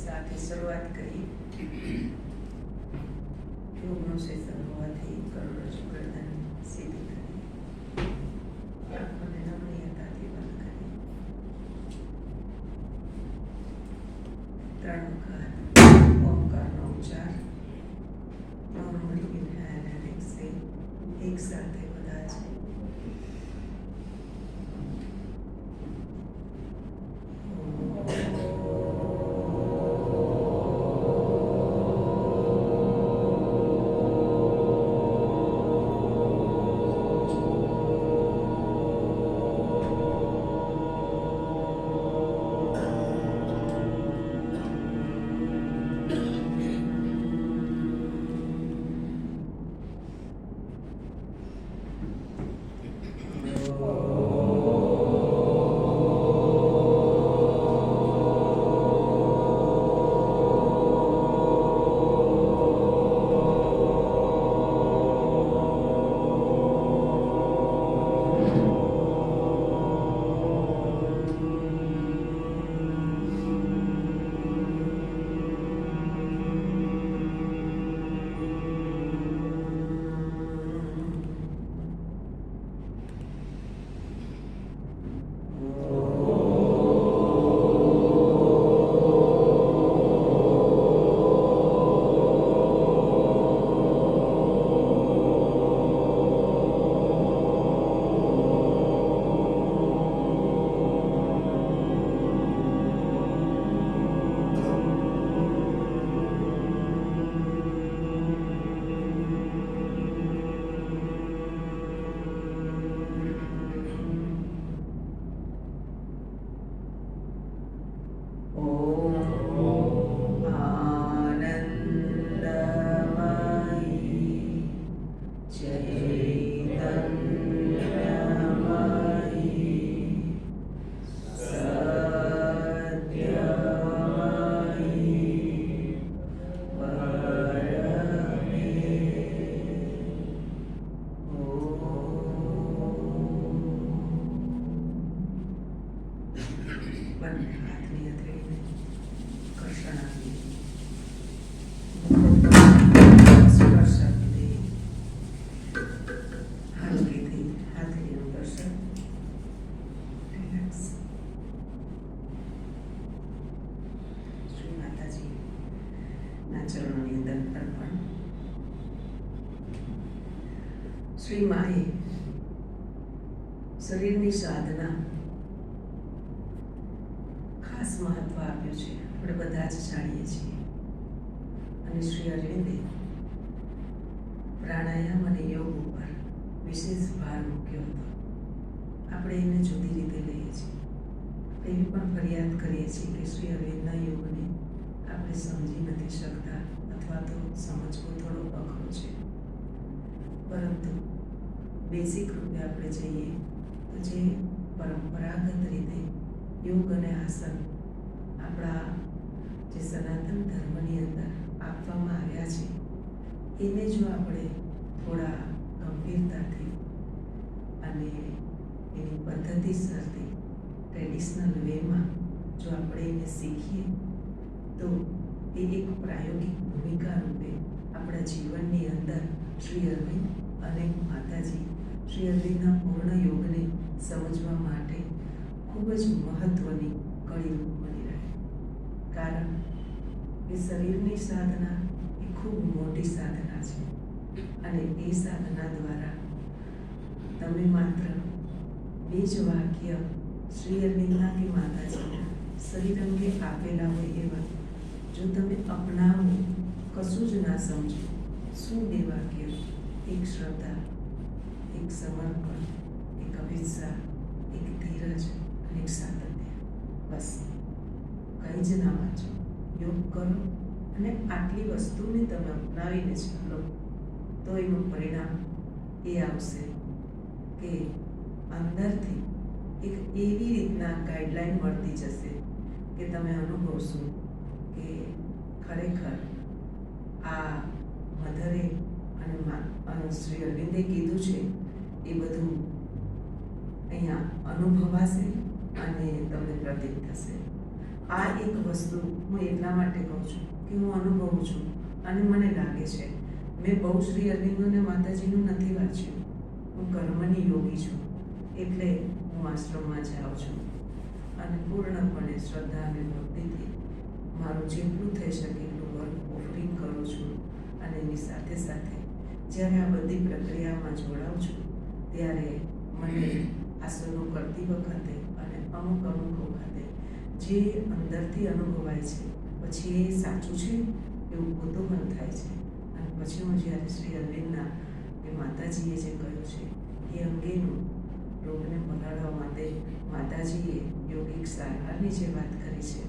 સાથે શરૂઆત કરીએ. યોગનું સેશન હોવાથી કરોડરજ્જુ ગરદન સીધી કરી આંખોને નમણીયતાથી બંધ કરી 3 વખત ઓમકારનો ઉચ્ચાર નોર્મલી ઇન્હેલ એન્ડ એક્સહેલ એક સાથે બધા જ શ્રી માએ શરીરની સાધના ખાસ મહત્વ આપ્યું છે, આપણે બધા જ જાણીએ છીએ. અને શ્રી અરવિંદે પ્રાણાયામ અને યોગ ઉપર વિશેષ ભાર મૂક્યો હતો. આપણે એને જુદી રીતે લઈએ છીએ. એવી પણ ફરિયાદ કરીએ છીએ કે શ્રી અરવિંદના યોગને આપણે સમજી નથી શકતા અથવા તો સમજવો થોડો અઘરો છે. પરંતુ બેઝિક રૂપે આપણે જઈએ તો જે પરંપરાગત રીતે યોગ અને આસન આપણા જે સનાતન ધર્મની અંદર આપવામાં આવ્યા છે એને જો આપણે થોડા ગંભીરતાથી અને એની પદ્ધતિસરથી ટ્રેડિશનલ વેમાં જો આપણે એને શીખીએ તો એ એક પ્રાયોગિક ભૂમિકા રૂપે આપણા જીવનની અંદર શ્રી અરવિંદ અને માતાજી શ્રી અરવિંદના પૂર્ણ યોગને સમજવા માટે ખૂબ જ મહત્ત્વની કડીરૂપ બની રહે. કારણ કે શરીરની સાધના એ ખૂબ મોટી સાધના છે અને એ સાધના દ્વારા તમે માત્ર 2 જ વાક્ય શ્રી અરવિંદના કે માતાજીના શરીર અંગે આપેલા હોય એવા જો તમે અપનાવો, કશું જ ના સમજો, શું 2 વાક્ય? એક શ્રદ્ધા, એક સમર્પણ, એક અભિપ્સા, એક ધીરજ અને એક સાતત્ય. બસ કંઈ જ ના વાંચો, યોગ કરો અને આટલી વસ્તુને તમે અપનાવીને ચાલો તો એનું પરિણામ એ આવશે કે અંદરથી એક એવી રીતના ગાઈડલાઈન મળતી જશે કે તમે અનુભવશો કે ખરેખર આ મધરે અને શ્રી અરવિંદે કીધું છે એ બધું અહીંયા અનુભવાશે અને તમને પ્રતીત થશે. આ એક વસ્તુ હું એટલા માટે કહું છું કે હું અનુભવું છું અને મને લાગે છે. મેં બહુ શ્રી અરવિંદોને માતાજીનું નથી વાંચ્યું. હું કર્મની યોગી છું, એટલે હું આશ્રમમાં જાઉં છું અને પૂર્ણપણે શ્રદ્ધા અને ભક્તિથી મારું જેટલું થઈ શકે એટલું વર્ક ઓફરિંગ કરું છું. અને એની સાથે સાથે જ્યારે આ બધી પ્રક્રિયામાં જોડાઉં છું ત્યારે મને આસનો કરતી વખતે અને અમુક વખતે જે અંદરથી અનુભવાય છે પછી એ સાચું છે એવું કુતૂહલ થાય છે. અને પછી હું જ્યારે શ્રી અરવિંદના કે માતાજીએ જે કહ્યું છે એ અંગેનું રોગને ભગાડવા માટે માતાજીએ યોગિક સારવારની જે વાત કરી છે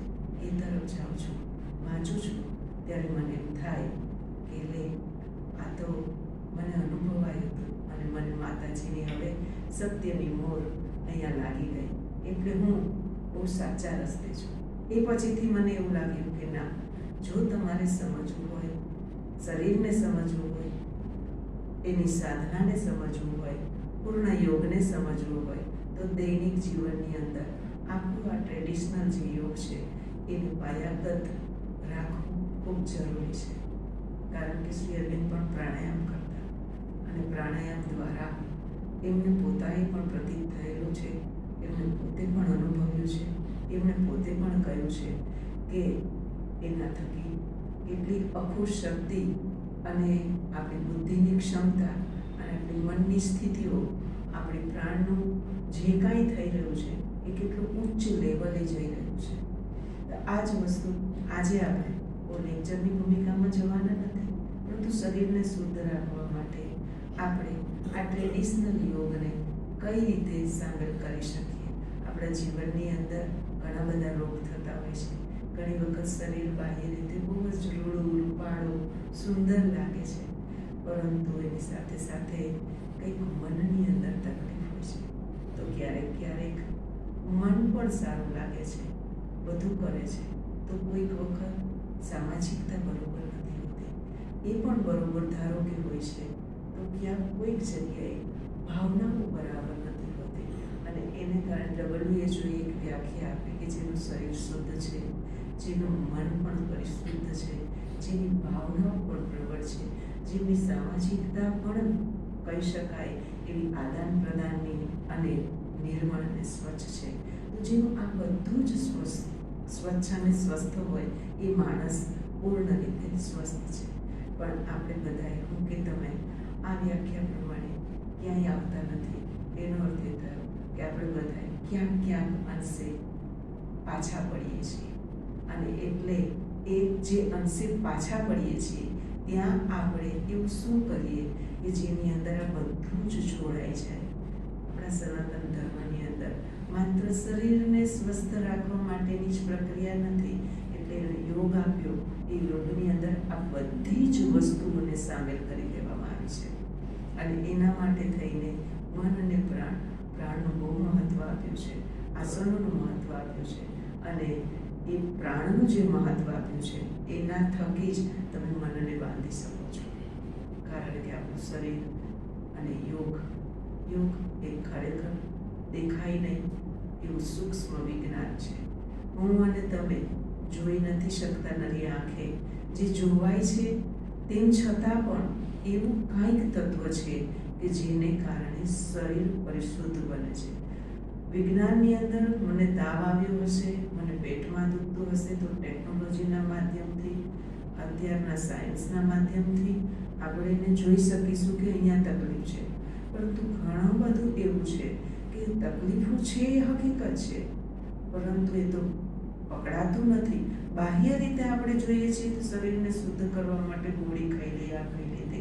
એ તરફ જાઉં છું, વાંચું છું, ત્યારે મને એમ થાય કે લે આ તો મને અનુભવાયું હતું અને મને માતાજીની હવે સત્યની મોર અહીંયા લાગી ગઈ, એટલે હું બહુ સાચા રસ્તે છું. એ પછીથી મને એવું લાગ્યું કે ના, જો તમારે સમજવું હોય, શરીરને સમજવું હોય, એની સાધનાને સમજવું હોય, પૂર્ણ યોગને સમજવું હોય, તો દૈનિક જીવનની અંદર આપણું આ ટ્રેડિશનલ જે યોગ છે એનું પાયાગત રાખવું ખૂબ જરૂરી છે. કારણ કે શ્રી અરવિંદ પણ પ્રાણાયામ કરતા અને પ્રાણાયામ દ્વારા એમને પોતાએ પણ પ્રતીત થયેલું છે, એમને પોતે પણ અનુભવ્યું છે, એમણે પોતે પણ કહ્યું છે કે એના થકી એટલી અખૂટ શક્તિ અને આપણી બુદ્ધિની ક્ષમતા અને આપણી મનની સ્થિતિઓ, આપણી પ્રાણનું જે કાંઈ થઈ રહ્યું છે એ કેટલું ઉચ્ચ લેવલે જઈ રહ્યું છે. તો આ જ વસ્તુ આજે આપણે લેક્ચરની ભૂમિકામાં જવાના નથી, પરંતુ શરીરને શુદ્ધ રાખવા માટે આપણે આ ટ્રેડિશનલ યોગને કઈ રીતે સામેલ કરી શકીએ. આપણા જીવનની અંદર ઘણા બધા રોગ થતા હોય છે. ઘણી વખત શરીર બાહ્ય રીતે બહુ જ રૂડું, રૂપાળું, સુંદર લાગે છે, પરંતુ એની સાથે સાથે કંઈક મનની અંદર તકલીફ હોય છે. તો ક્યારેક મન પણ સારું લાગે છે, બધું કરે છે, તો કોઈક વખત સામાજિકતા બરોબર નથી હોતી. એ પણ બરોબર ધારો કે હોય છે, તો ક્યાંક કોઈક જગ્યાએ ભાવનાઓ બરાબર નથી હોતી અને એને કારણે WHO એક વ્યાખ્યા આપે કે જેનું શરીર શુદ્ધ છે, જેનું મન પણ પરિશુદ્ધ છે, જેની ભાવનાઓ પણ પ્રબળ છે, જેમની સામાજિકતા પણ કહી શકાય એવી આદાન પ્રદાનની અને નિર્મળ અને સ્વચ્છ છે. તો જેનું આ બધું જ સ્વચ્છ અને સ્વસ્થ હોય એ માણસ પૂર્ણ રીતે સ્વસ્થ છે. પણ આપણે બધાએ હું કે તમે આ વ્યાખ્યા પ્રમાણે ક્યાંય આવતા નથી. એનો અર્થ એ થયો કે આપણે બધાએ ક્યાંક અંશે પાછા પડીએ છીએ અને એટલે એ જે અંશે પાછા પડીએ છીએ ત્યાં આપણે એવું શું કરીએ કે જેની અંદર આ બધું જ જોડાઈ જાય. આપણા સનાતન ધર્મની અંદર માત્ર શરીરને સ્વસ્થ રાખવા માટેની જ પ્રક્રિયા નથી, એટલે એને યોગ આપ્યો. એ યોગની અંદર આ બધી જ વસ્તુઓને સામેલ કરી દેવામાં આવી છે અને એના માટે થઈને મન અને પ્રાણનું બહુ મહત્ત્વ આપ્યું છે, આસનોનું મહત્ત્વ આપ્યું છે અને એ પ્રાણનું જે મહત્ત્વ આપ્યું છે એના થકી જ તમે મનને બાંધી શકો છો. કારણ કે આપણું શરીર અને યોગ એ ખરેખર દેખાય નહીં એવું સૂક્ષ્મ વિજ્ઞાન છે. હું અને તમે જોઈ નથી શકતા નરી આંખે, જે જોવાય છે તેમ છતાં પણ એવું કાંઈક તત્વ છે કે જેને કારણે શરીર પરિશુદ્ધ બને છે. વિજ્ઞાનની અંદર મને તાવ આવ્યો હશે, મને પેટમાં દુખતું હશે, તો ટેકનોલોજીના માધ્યમથી, અત્યારના સાયન્સના માધ્યમથી આપણે એને જોઈ શકીશું કે અહીંયા તકલીફ છે. પરંતુ ઘણું બધું એવું છે કે તકલીફો છે એ હકીકત છે, પરંતુ એ તો પકડાતું નથી. બાહ્ય રીતે આપણે જોઈએ છીએ તો શરીરને શુદ્ધ કરવા માટે ગોળી ખાઈ લઈએ, આ ખાઈ લઈએ, તે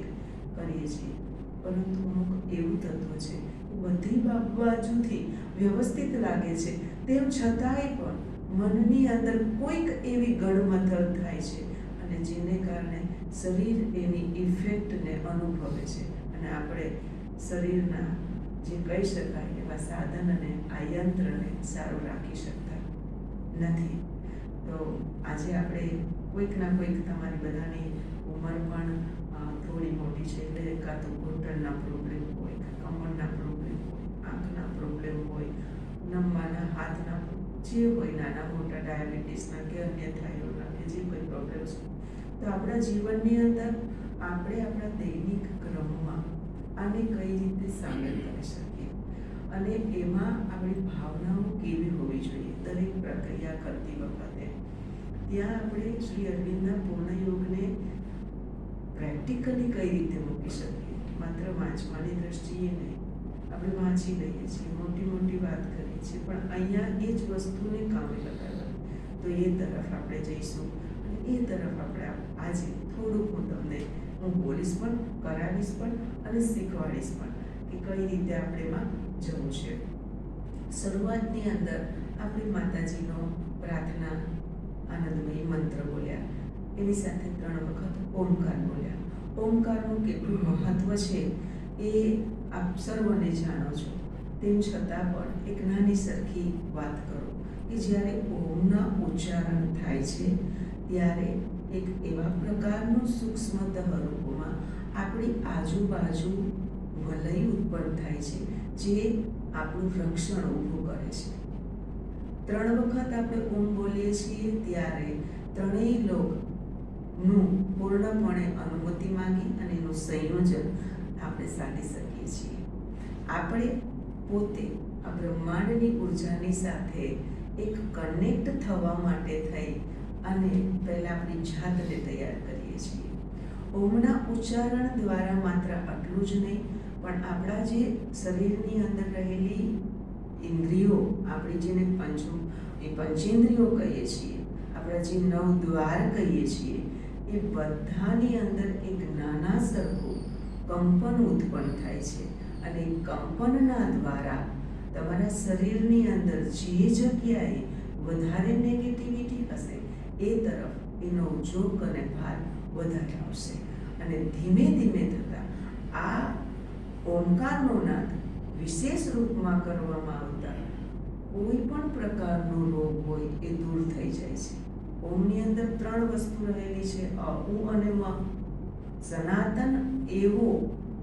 કરીએ છીએ, પરંતુ અમુક એવું તત્વ છે બધી બાજુથી વ્યવસ્થિત લાગે છે, તેમ છતાંય પણ મનની અંદર કોઈક એવી ગડમથલ થાય છે અને જેને કારણે શરીર એની ઇફેક્ટને અનુભવે છે અને આપણે શરીરના જે કહી શકાય એવા સાધન અને આ યંત્રને સારું રાખી શકતા નથી. તો આજે આપણે કોઈક ના કોઈક, તમારી બધાની ઉંમર પણ થોડી મોટી છે, એટલે કાં તો ઘૂંટણના પ્રોબ્લેમ હોય, કમરના પ્રોબ્લેમ હોય, આંખના પ્રોબ્લેમ હોય, નમવાના હાથના જે હોય નાના મોટા ડાયાબિટીસના કે અન્ય થાઇરોઇડના કે જે કોઈ પ્રોબ્લેમ્સ હોય, તો આપણા જીવનની અંદર આપણે આપણા દૈનિક ક્રમમાં આને કઈ રીતે સામેલ કરી શકીએ અને એમાં આપણી ભાવનાઓ કેવી હોવી જોઈએ દરેક પ્રક્રિયા કરતી વખતે. ત્યાં આપણે શ્રી અરવિંદના પૂર્ણ યોગને પ્રેક્ટિકલી કઈ રીતે મૂકી શકીએ, માત્ર વાંચવાની દ્રષ્ટિએ નહીં. આપણે વાંચી લઈએ છીએ, મોટી મોટી વાત કરીએ છીએ, પણ અહીંયા એ જ વસ્તુને કામે લગાડવાની. તો એ તરફ આપણે જઈશું અને એ તરફ આપણે આજે થોડુંક હું બોલીશ પણ, કરાવીશ પણ અને શીખવાડીશ પણ કે કઈ રીતે આપણે એમાં જવું છે. શરૂઆતની અંદર આપણે માતાજીનો પ્રાર્થના આનંદમય મંત્ર બોલ્યા, એની સાથે 3 વખત ઓમકાર બોલ્યા. ઓમકારનું કેટલું મહત્વ છે એ આપ સર્વને જાણો છો. તેમ છતાં પણ એક નાની સરખી વાત કરો કે જ્યારે ઓમના ઉચ્ચારણ થાય છે ત્યારે એક એવા પ્રકારનું સૂક્ષ્મતઃ રૂપમાં આપણી આજુબાજુ વલય ઉત્પન્ન થાય છે જે આપણું રક્ષણ ઊભું કરે છે. 3 વખત આપણે ઓમ બોલીએ છીએ ત્યારે ત્રણેય લોકનું પૂર્ણપણે અનુમતિ માંગી અને એનું સંયોજન આપણે સાધી શકીએ છીએ. આપણે પોતે આ બ્રહ્માંડની ઉર્જાની સાથે એક કનેક્ટ થવા માટે થઈ અને પહેલાં આપણી જાતને તૈયાર કરીએ છીએ. ઓમના ઉચ્ચારણ દ્વારા માત્ર આટલું જ નહીં, પણ આપણા જે શરીરની અંદર રહેલી ઇન્દ્રિયો, આપણી જેને પંચેન્દ્રિયો કહીએ છીએ, આપણા જે 9 દ્વાર કહીએ છીએ, એ બધાની અંદર એક નાના સરખું કંપન ઉત્પન્ન થાય છે અને કંપનના દ્વારા તમારા શરીરની અંદર જે જગ્યાએ વધારે નેગેટિવિટી હશે એ તરફ એનો જોક અને ભાર વધારે આવશે અને ધીમે ધીમે થતાં આ ઓમકારનો નાદ વિશેષ રૂપમાં કરવામાં આવતા કોઈ પણ પ્રકારનો રોગ હોય એ દૂર થઈ જાય છે. ઓમની અંદર 3 વસ્તુ રહેલી છે, અ, ઉ અને મ. સનાતન એવો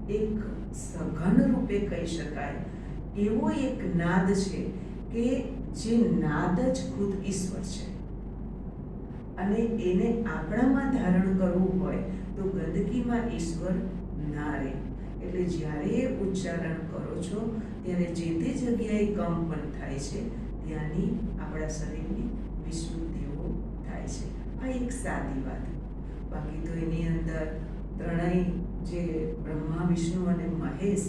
એક સઘન રૂપે કહી શકાય એવો એક નાદ છે કે જે નાદ જ ખુદ ઈશ્વર છે અને એને આપણામાં ધારણ કરવું હોય તો ગંદકીમાં ઈશ્વર ના રહે. એટલે જ્યારે એ ઉચ્ચારણ કરો છો ત્યારે જે તે જગ્યાએ કંપન થાય છે ત્યાંની આપણા શરીરની વિશુદ્ધિઓ થાય છે. આ એક સાદી વાત. બાકી તો એની અંદર ત્રણેય જે બ્રહ્મા, વિષ્ણુ અને મહેશ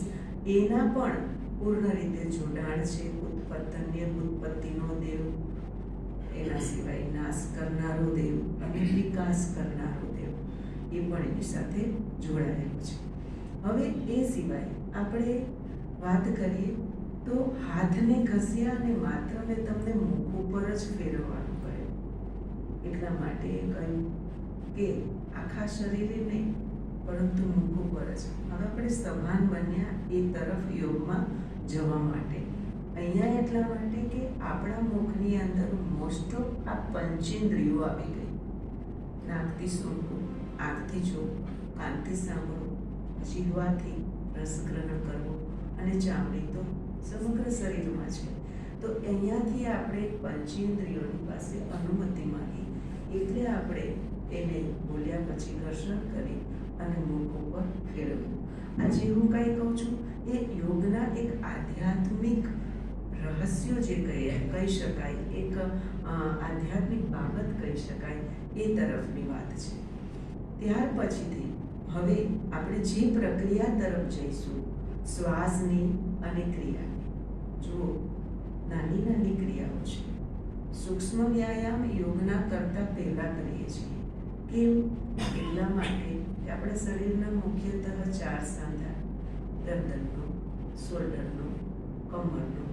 એના પણ પૂર્ણ રીતે જોડાણ છે. ઉત્પત્તિનો દેવ, એના સિવાય નાશ કરનારો દેવ અને વિકાસ કરનારો દેવ એ પણ એની સાથે જોડાયેલો છે. હવે એ સિવાય આપણે વાત કરીએ તો હાથને ઘસ્યા અને માત્ર મેં તમને મુખ ઉપર જ ફેરવવાનું કહ્યું. એટલા માટે કહ્યું કે આખા શરીરે નહીં પરંતુ મુખ ઉપર જ. હવે આપણે સભાન બન્યા એ તરફ યોગમાં જવા માટે. અહીંયા એટલા માટે કે આપણા મુખની અંદર મોસ્ટ ઓફ આ પંચેન્દ્રિયો આવી ગઈ. નાકથી સૂંઘવું, આંખથી જોવું, કાનથી સાંભળવું, જીહવાથી રસગ્રહણ કરવું અને ચામડી તો સમગ્ર શરીરમાં છે. તો અહીંયાથી આપણે પંચેન્દ્રિયોની પાસે અનુમતિ માંગી એટલે આપણે એને બોલ્યા પછી ઘર્ષણ કરી અને મુખ ઉપર ફેરવ્યું. આજે હું કંઈ કહું છું એ યોગના એક આધ્યાત્મિક રહસ્યો જે કહી શકાય, એક આધ્યાત્મિક બાબત કહી શકાય એ તરફની વાત છે. ત્યાર પછીથી હવે આપણે જે પ્રક્રિયા તરફ જઈશું શ્વાસની અને ક્રિયાની. જુઓ, નાની નાની ક્રિયાઓ છે. સૂક્ષ્મ વ્યાયામ યોગના કરતાં પહેલાં કરીએ છીએ. કેમ? એટલા માટે કે આપણા શરીરના મુખ્યતઃ 4 સાંધા, ગરદનનો, શોલ્ડરનો, કમરનો,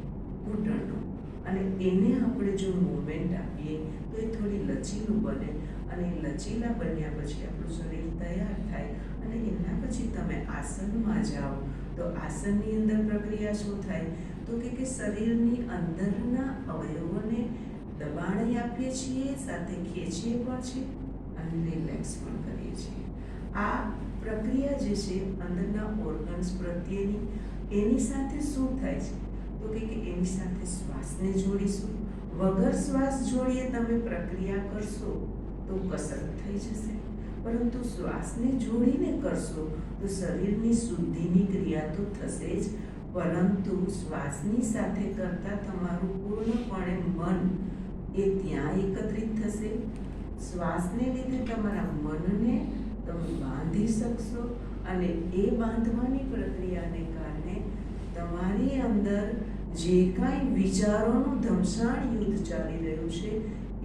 ઘૂંટણનો, અને એને આપણે જો મૂવમેન્ટ આપીએ તો એ થોડી લચીલું બને અને લચીલા બન્યા પછી આપણું શરીર તૈયાર થાય અને એના પછી તમે આસનમાં જાઓ તો આસનની અંદર પ્રક્રિયા શું થાય તો કે શરીરની અંદરના અવયવોને દબાણ આપીએ છીએ, સાથે ખેંચીએ પણ છીએ અને રિલેક્સ પણ કરીએ છીએ. આ પ્રક્રિયા જે છે અંદરના ઓર્ગન્સ પ્રત્યેની, એની સાથે શું થાય છે તો કે એની સાથે શ્વાસને જોડીશું. વગર શ્વાસ જોડીએ તમે પ્રક્રિયા કરશો તો કસરત થઈ જશે, પરંતુ શ્વાસને જોડીને કરશો તો શરીરની શુદ્ધિની ક્રિયા તો થશે જ, પરંતુ શ્વાસની સાથે કરતા તમારું પૂર્ણપણે મન એ ત્યાં એકત્રિત થશે. શ્વાસને લીધે તમારા મનને તમે બાંધી શકશો અને એ બાંધવાની પ્રક્રિયાને કારણે તમારી અંદર જે કાંઈ વિચારોનું ધમસાણ યુદ્ધ ચાલી રહ્યું છે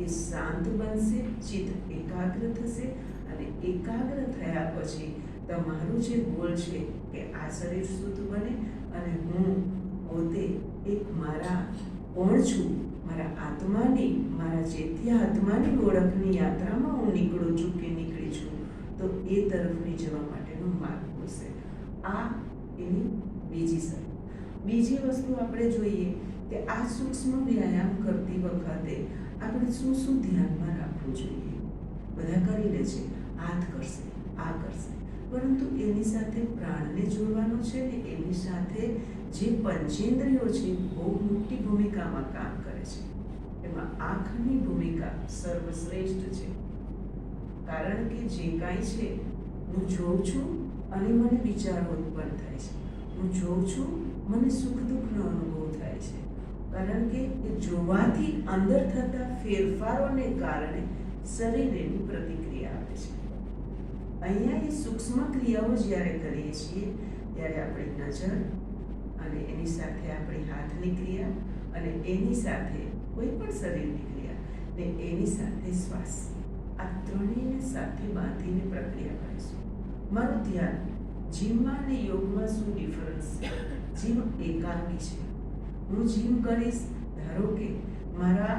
એ શાંત બનશે, ચિત્ત એકાગ્ર થશે અને એકાગ્ર થયા પછી તમારું જે ગોલ છે કે આ શરીર શુદ્ધ બને અને હું પોતે એક મારા કોણ છું, મારા આત્માની, મારા ચેત્યા આત્માની ઓળખની યાત્રામાં હું નીકળું છું કે નીકળી છું, તો એ તરફની જવા માટેનો માર્ગ ખુલશે. આ એની બીજી શરત. બીજી વસ્તુ આપણે જોઈએ કે આ સૂક્ષ્મ વ્યાયામ કરતી વખતે આપણે શું શું ધ્યાનમાં રાખવું જોઈએ. બધા કરી લે છે, હાથ કરશે, આ કરશે, પરંતુ એની સાથે પ્રાણને જોડવાનો છે ને એની સાથે જે પંચેન્દ્રિયો છે બહુ મોટી ભૂમિકામાં કામ કરે છે. એમાં આંખની ભૂમિકા સર્વશ્રેષ્ઠ છે, કારણ કે જે કાંઈ છે હું જોઉં છું અને મને વિચારો ઉત્પન્ન થાય છે, હું જોઉં છું મને સુખ દુઃખનો અનુભવ થાય છે, કારણ કે એ જોવાથી અંદર થતા ફેરફારોને કારણે શરીર એની પ્રતિક્રિયા આપે છે. અહીંયા એ સૂક્ષ્મ ક્રિયાઓ જ્યારે કરીએ છીએ ત્યારે આપણી નજર અને એની સાથે આપણી હાથની ક્રિયા અને એની સાથે કોઈ પણ શરીરની ક્રિયા ને એની સાથે શ્વાસ, આ ત્રણેયને સાથે બાંધીને પ્રક્રિયા કરીશું. મારું ધ્યાન જીમમાં અને યોગમાં શું ડિફરન્સ છે? જીમ એકાંગી છે. હું જીમ કરીશ, ધારો કે મારા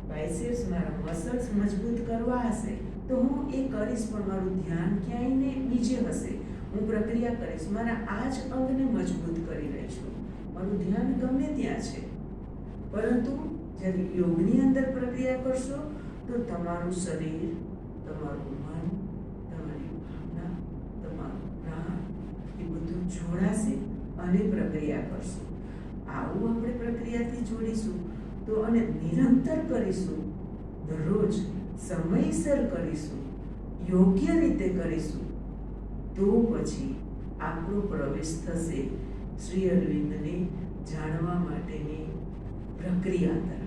બાયસેપ્સ, મારા મસલ્સ મજબૂત કરવા હશે તો હું એ કરીશ, પણ મારું ધ્યાન ક્યાંય ને બીજે હશે. હું પ્રક્રિયા કરીશ, મારા આ જ અંગને મજબૂત કરી રહી છું, મારું ધ્યાન ગમે ત્યાં છે. પરંતુ જ્યારે યોગની અંદર પ્રક્રિયા કરશો તો તમારું શરીર, તમારું મન, તમારી ભાવના, તમારું પ્રાણ એ બધું જોડાશે અને પ્રક્રિયા કરશો. આવું આપણે પ્રક્રિયાથી જોડીશું તો અને નિરંતર કરીશું, દરરોજ સમયસર કરીશું, યોગ્ય રીતે કરીશું, તો પછી આપણો પ્રવેશ થશે શ્રી અરવિંદને જાણવા માટેની પ્રક્રિયા તરફ.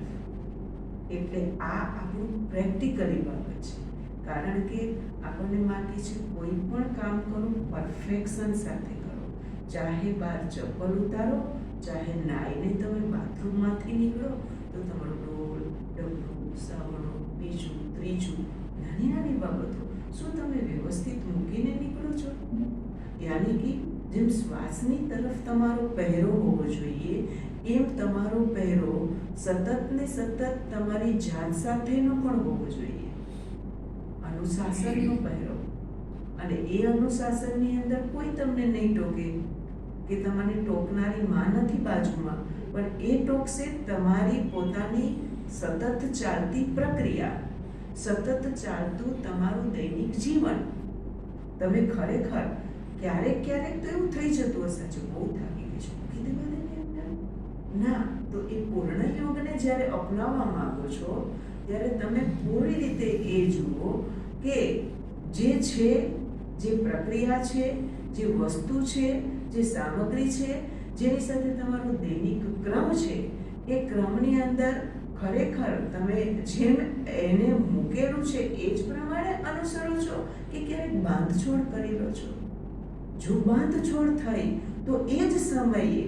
એટલે આ આપણું પ્રેક્ટિકલી બાબત છે, કારણ કે આપણને માગે છે કોઈ પણ કામ કરો પરફેક્શન સાથે કરો. ચાહે બહાર ચપ્પલ ઉતારો, ચાહે નાઈને તમે બાથરૂમમાંથી નીકળો તો તમારો ડોલ, ડબલું, સાવણો, બીજું, ત્રીજું, નાની નાની બાબતો શું તમે વ્યવસ્થિત મૂકીને નીકળો છો? યાની કે જેમ શ્વાસની તરફ તમારો પહેરો હોવો જોઈએ એમ તમારો પહેરો સતત ને સતત તમારી જાત સાથેનો પણ હોવો જોઈએ, અનુશાસનનો પહેરો. અને એ અનુશાસનની અંદર કોઈ તમને નહીં ટોકે કે તમને ટોકનારી માં નથી બાજુમાં, પણ એ ટોકશે તમારી પોતાની સતત ચાલતી પ્રક્રિયા, સતત ચાલતું તમારું દૈનિક જીવન. તમે ખરેખર ક્યારેક ક્યારેક તો એવું થઈ જતું હશે, જો બહુ થાકી ગઈ છે, મૂકી દેવા દે ના, તો એ પૂર્ણ યોગને જ્યારે અપનાવવા માંગો છો ત્યારે તમે પૂરી રીતે એ જુઓ કે જે છે, જે પ્રક્રિયા છે, જે વસ્તુ છે, જે સામગ્રી છે, જેની સાથે તમારો દૈનિક ક્રમ છે, એ ક્રમની અંદર ખરેખર તમે જેમ એને મૂકેલું છે એ જ પ્રમાણે અનુસરો છો કે ક્યારેક બાંધછોડ કરી લો છો. જો બાંધછોડ થઈ તો એ જ સમયે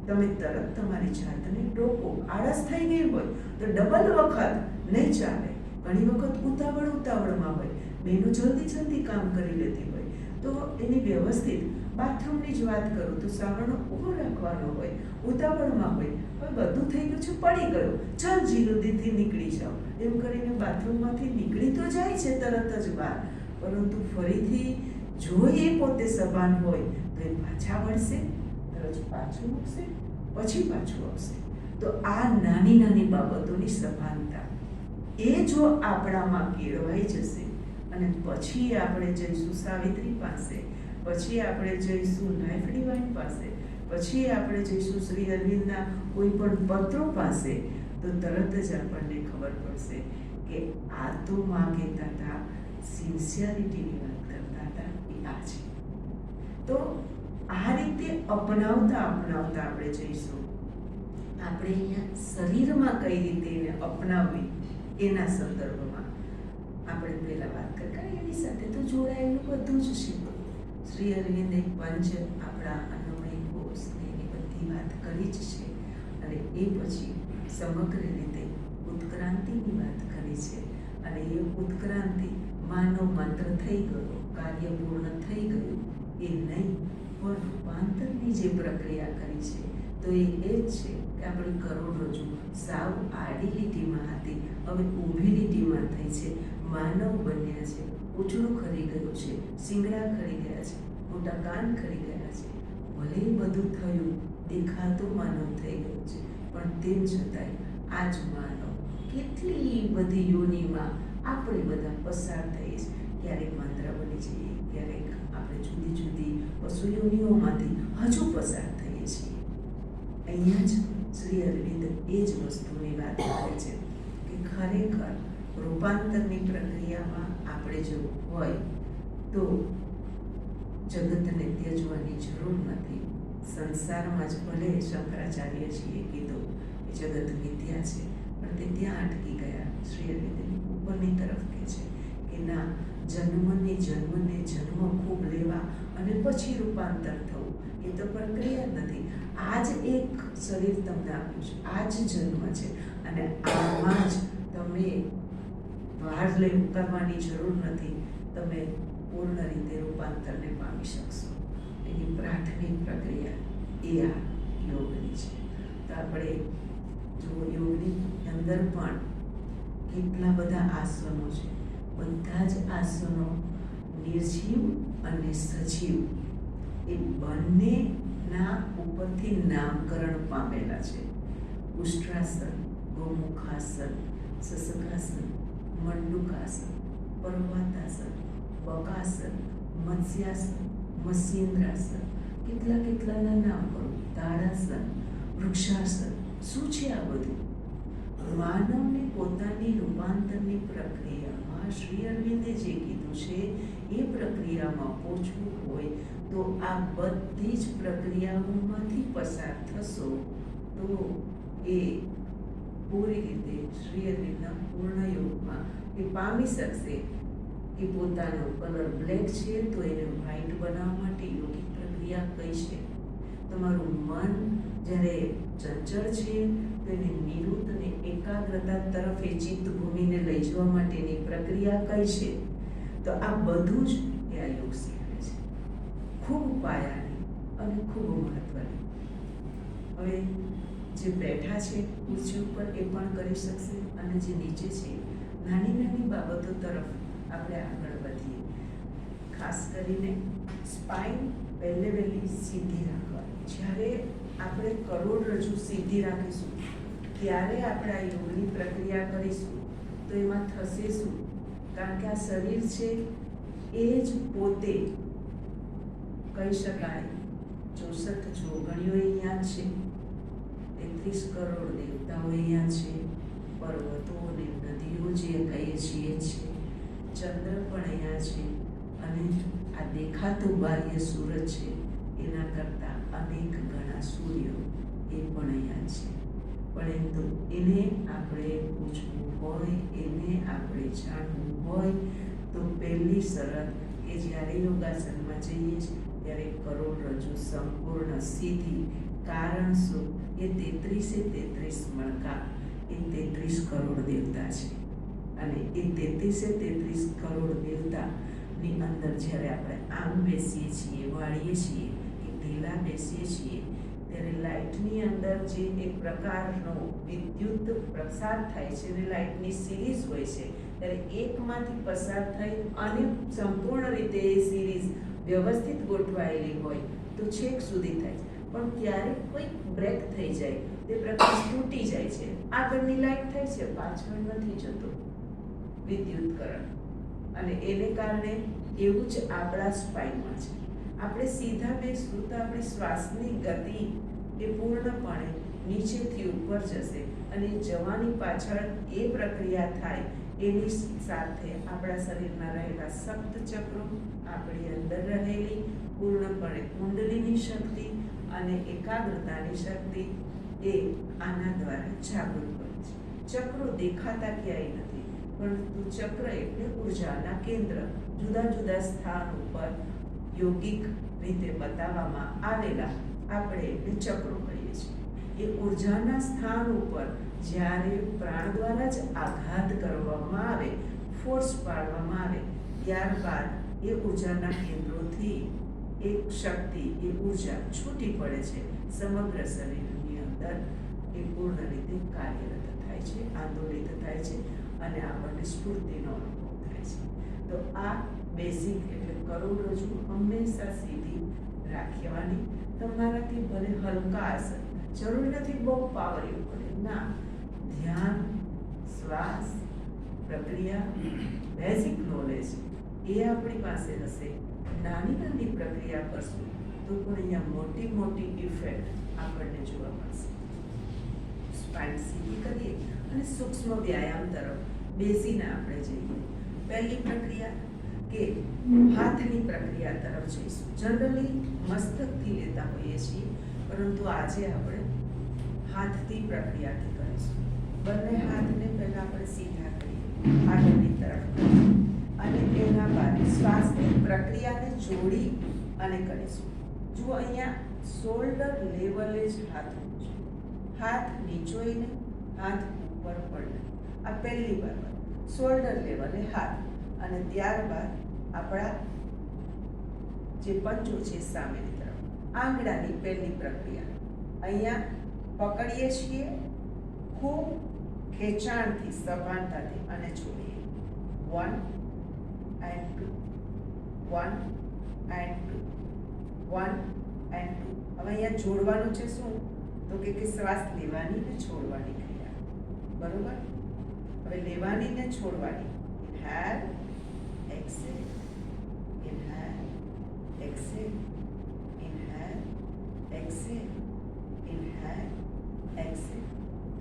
તમે તરત તમારી જાતને ટોકો. આળસ થઈ ગઈ હોય તો ડબલ વખત નહીં ચાલે. ઘણી વખત ઉતાવળમાં હોય, બહેનો જલ્દી કામ કરી લેતી હોય તો એની વ્યવસ્થિત, બાથરૂમની જ વાત કરું તો સાવરણો ઊભો રાખવાનો હોય, ઉતાવળમાં હોય, હવે બધું થઈ ગયું છે, પડી ગયો, ચાલ જલ્દીથી નીકળી જાઓ એમ કરીને બાથરૂમમાંથી નીકળી તો જાય છે તરત જ બહાર, પરંતુ ફરીથી જો એ પોતે સભાન હોય તો એ પાછા વળશે, તરત પાછું મૂકશે, પછી પાછું આવશે. તો આ નાની નાની બાબતોની સભાનતા એ જો આપણામાં કેળવાઈ જશે અને પછી આપણે જઈશું સાવિત્રી પાસે, પછી આપણે જઈશું લાઈફ ડિવાઇન પાસે, પછી આપણે જઈશું શ્રી અરવિંદના કોઈ પણ પત્રો પાસે તો તરત જ આપણને ખબર પડશે કે આ તો માં કહેતા હતા, સિન્સિયરિટીની વાત કરતા હતા, એ આ છે. તો આ રીતે અપનાવતા આપણે જઈશું. આપણે અહીંયા શરીરમાં કઈ રીતે એને અપનાવવી એના સંદર્ભમાં આપણે પહેલા વાત કરી, કારણ એની સાથે તો જોડાયેલું બધું જ છે. શ્રી અરવિંદે પંચ આપણા અન્નમય કોષની એની બધી વાત કરી જ છે, અને એ પછી સમગ્ર રીતે ઉત્ક્રાંતિની વાત કરી છે. અને એ ઉત્ક્રાંતિ માનવ મંત્ર થઈ ગયો, કાર્ય પૂર્ણ થઈ ગયું એ નહીં, પણ રૂપાંતરની જે પ્રક્રિયા કરી છે તો એ જ છે કે આપણી કરોડરજ્જુ સાવ આડી લીટીમાં હતી, હવે ઊભી લીટીમાં થઈ છે, માનવ બન્યા છે, ઉછળું ખરી ગયું છે, શિંગડા ખરી ગયા છે, મોટા કાન ખરી ગયા છે. ભલે બધું થયું, દેખાતો માનવ થઈ ગયો છે, પણ તેમ છતાંય આ જ માનવ કેટલી બધી યોનિમાં આપણે બધા પસાર થઈએ છીએ. ક્યારેક વાંદરા બની જઈએ, ક્યારેક આપણે જુદી જુદી પશુ યોનિઓમાંથી હજુ પસાર થઈએ છીએ. અહીંયા જ શ્રી અરવિંદ એ જ વસ્તુની વાત કરે છે કે ખરેખર રૂપાંતરની પ્રક્રિયામાં આપણે જો હોય તો જગતને ત્યજવાની જરૂર નથી. સંસારમાં જ ભલે શંકરાચાર્યજીએ કીધું કે જગત મિથ્યા છે, પણ તે ત્યાં અટકી ગયા. શ્રી અરવિંદ ઉપરની તરફ કહે છે કે ના, જન્મને જન્મ ખૂબ લેવા અને પછી રૂપાંતર થવું એ તો પ્રક્રિયા નથી. આ જ એક શરીર તમને આપ્યું છે, આ જ જન્મ છે, અને આમાં જ તમે વાર કરવાની જરૂર નથી. તમે પૂર્ણ રીતે રૂપાંતરને પામી શકશો. એની પ્રાથમિક પ્રક્રિયા એ આ યોગની છે. તો આપણે જો યોગની અંદર પણ કેટલા બધા આસનો છે, બધા જ આસનો નિર્જીવ અને સજીવ એ બંનેના ઉપરથી નામકરણ પામેલા છે. ઉષ્ટ્રાસન, ગૌમુખાસન, સસકાસન, મંડુકાસન, પર્વતાસન, બકાસન, મત્સ્યાસન, મત્સ્યેન્દ્રાસન, કેટલાના નામ કરું, તાડાસન, વૃક્ષાસન. શું છે આ બધું? માનવને પોતાની રૂપાંતરની પ્રક્રિયામાં શ્રી અરવિંદે જે કીધું છે એ પ્રક્રિયામાં પહોંચવું હોય તો આ બધી જ પ્રક્રિયાઓમાંથી પસાર થશો તો એ પૂરી રીતે શ્રી અરવિંદના પૂર્ણ યોગમાં એ પામી શકશે. કે પોતાનો કલર બ્લેક છે તો એને વ્હાઈટ બનાવવા માટે યોગિક પ્રક્રિયા કઈ છે? તમારું મન જ્યારે ચંચળ છે તો એને નિરુદ્ધ અને એકાગ્રતા તરફ એ ચિત્ત ભૂમિને લઈ જવા માટેની પ્રક્રિયા કઈ છે? તો આ બધું જ એ આ યોગ શીખવે છે. ખૂબ પાયાની અને ખૂબ મહત્વની. હવે જે બેઠા છે ખુરશી ઉપર એ પણ કરી શકશે, અને જે નીચે છે નાની બાબતો તરફ આપણે આગળ વધીએ. ખાસ કરીને સ્પાઇન વહેલી સીધી રાખવાની. જ્યારે આપણે કરોડરજ્જુ સીધી રાખીશું ત્યારે આપણે આ યોગની પ્રક્રિયા કરીશું તો એમાં થશે શું? કારણ કે આ શરીર છે એ જ પોતે કહી શકાય 64 જોગણીઓ અહીંયા છે, 33 કરોડ દેવતાઓ અહીંયા છે, પર્વતો અને નદીઓ જે કહીએ છીએ છે, ચંદ્ર પણ અહીંયા છે, અને આ દેખાતું બાહ્ય સૂરજ છે એના કરતાં અનેક ગણા સૂર્યો એ પણ અહીંયા છે. પરંતુ એને આપણે પૂછવું હોય, એને આપણે જાણવું હોય તો પહેલી શરત કે જ્યારે યોગાસનમાં જઈએ ત્યારે કરોડરજ્જુ સંપૂર્ણ સીધી. કારણ શું? એ 33 મણકા એ 33 કરોડ દેવતા છે, અને એ 33 કરોડ દેવતાની અંદર જ્યારે આપણે આમ બેસીએ છીએ, વાળીએ છીએ, કે ઢીલા બેસીએ છીએ, ત્યારે લાઇટની અંદર જે એક પ્રકારનો વિદ્યુત પ્રસાર થાય છે અને લાઇટની સિરીઝ હોય છે, ત્યારે એકમાંથી પસાર થઈ અને સંપૂર્ણ રીતે એ સિરીઝ વ્યવસ્થિત ગોઠવાયેલી હોય તો છેક સુધી થાય છે. પણ ક્યારેક કોઈક બ્રેક થઈ જાય, તે પ્રકાશ તૂટી જાય છે, આગળની લાઇટ થાય છે, પાછળ નથી જતો વિદ્યુતકરણ. અને એને કારણે એવું જ આપણા સ્પાઇનમાં છે. આપણે સીધા બેસવું તો આપણી શ્વાસની ગતિ એ પૂર્ણપણે નીચેથી ઉપર જશે અને જવાની પાછળ એ પ્રક્રિયા થાય એની સાથે આપણા શરીરમાં રહેલા સપ્ત ચક્રો, આપણી અંદર રહેલી પૂર્ણપણે કુંડલીની શક્તિ અને એકાગ્રતાની શક્તિ એ આના દ્વારા જાગૃત બને છે. ચક્રો દેખાતા ક્યાંય નથી, પરંતુ ચક્ર એટલે ઉર્જાના કેન્દ્ર. જુદા જુદા સ્થાન ઉપર યોગિક રીતે બતાવવામાં આવેલા આપણે એટલે ચક્રો કહીએ છીએ. એ ઉર્જાના સ્થાન ઉપર જ્યારે પ્રાણ દ્વારા જ આઘાત કરવામાં આવે, ફોર્સ પાડવામાં આવે, ત્યારબાદ એ ઉર્જાના કેન્દ્રોથી એક શક્તિ, એ ઉર્જા છૂટી પડે છે, સમગ્ર શરીરની અંદર એ પૂર્ણ રીતે કાર્યરત થાય છે, આંદોલિત થાય છે અને આપણને સ્ફૂર્તિનો અનુભવ થાય છે. તો આ બેઝિક એટલે કરોડરજ્જુ હંમેશા સીધી રાખવાની. તમારાથી ભલે હલકા આસન, જરૂર નથી બહુ પાવર એવું પડે, ના, ધ્યાન, શ્વાસ, પ્રક્રિયા, બેઝિક નોલેજ એ આપણી પાસે હશે. નાની નાની પ્રક્રિયા કરશું તો પણ અહીંયા મોટી મોટી ઇફેક્ટ આપણને જોવા મળશે. સ્પાઇન સીધી કરીએ અને સૂક્ષ્મ વ્યાયામ તરફ બેસીને આપણે જઈએ. પહેલી પ્રક્રિયા કે હાથની પ્રક્રિયા તરફ જઈશું. જનરલી મસ્તકથી લેતા હોઈએ છીએ, પરંતુ આજે આપણે હાથથી પ્રક્રિયાથી કરીશું. બંને હાથને પહેલા આપણે સીધા કરીએ, આગળની તરફ કરીએ અને એના બાદ શ્વાસની પ્રક્રિયાને જોડી અને કરીશું. જુઓ અહીંયા શોલ્ડર લેવલે જ હાથ મૂકજો, હાથ નીચોઈને હાથ ઉપર પડે. આ પહેલી બાબત, શોલ્ડર લેવલે હાથ અને ત્યારબાદ આપણા જે પંજો છે સામેની તરફ, આંગળાની પહેલી પ્રક્રિયા અહીંયા પકડીએ છીએ ખૂબ ખેંચાણથી, સભાનતાથી અને છોડીએ. 1 and 2, 1 and 2, 1 and 2. હવે અહીંયા જોડવાનું છે શું? તો કે શ્વાસ લેવાની ને છોડવાની ક્રિયા, બરોબર? હવે લેવાની ને છોડવાની. Inhale, exhale, inhale, exhale, inhale, exhale, inhale, exhale,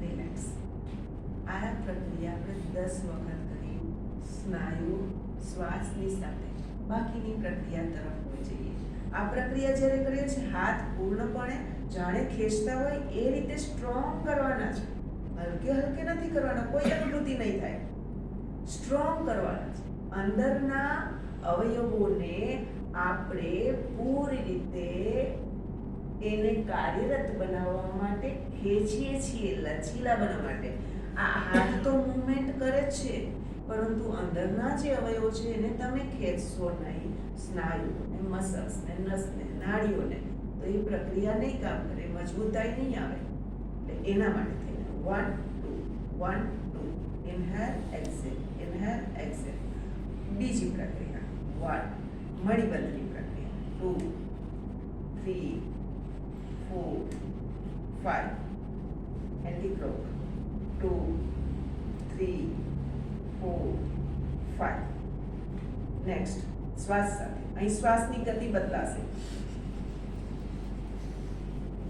relax. આ પ્રક્રિયા આપણે 10 વખત કરી સ્નાયુ શ્વાસની સાથે બાકીની પ્રક્રિયા તરફ હોઈ જઈએ. આ પ્રક્રિયા જ્યારે કરીએ છીએ, હાથ પૂર્ણપણે જાણે ખેંચતા હોય એ રીતે સ્ટ્રોંગ કરવાના છે. હલકે હલકે નથી કરવાના, કોઈ અનુભૂતિ નહીં થાય, સ્ટ્રોંગ કરવાના છે. અંદરના અવયવોને આપણે પૂરી રીતે એને કાર્યરત બનાવવા માટે ખેંચીએ છીએ, લચીલા બનાવવા માટે. આ હાથ તો મૂવમેન્ટ કરે જ છે, પરંતુ અંદરના જે અવયવો છે એને તમે ખેંચશો નહીં, સ્નાયુઓને, મસલ્સને, નસને, નાડીઓને, તો એ પ્રક્રિયા નહીં કામ કરે, મજબૂતાઈ નહીં આવે. એટલે એના માટે થઈને 1 2 1 2, ઇન્હેલ, એક્સેલ, ઇન્હેલ, એક્સેલ. બીજી પ્રક્રિયા 1, મણિબંધની પ્રક્રિયા 2 3 4 5, એન્ટી ક્લોક 2 3 4 5. નેક્સ્ટ શ્વાસ સાથે. અહીં શ્વાસની ગતિ બદલાશે.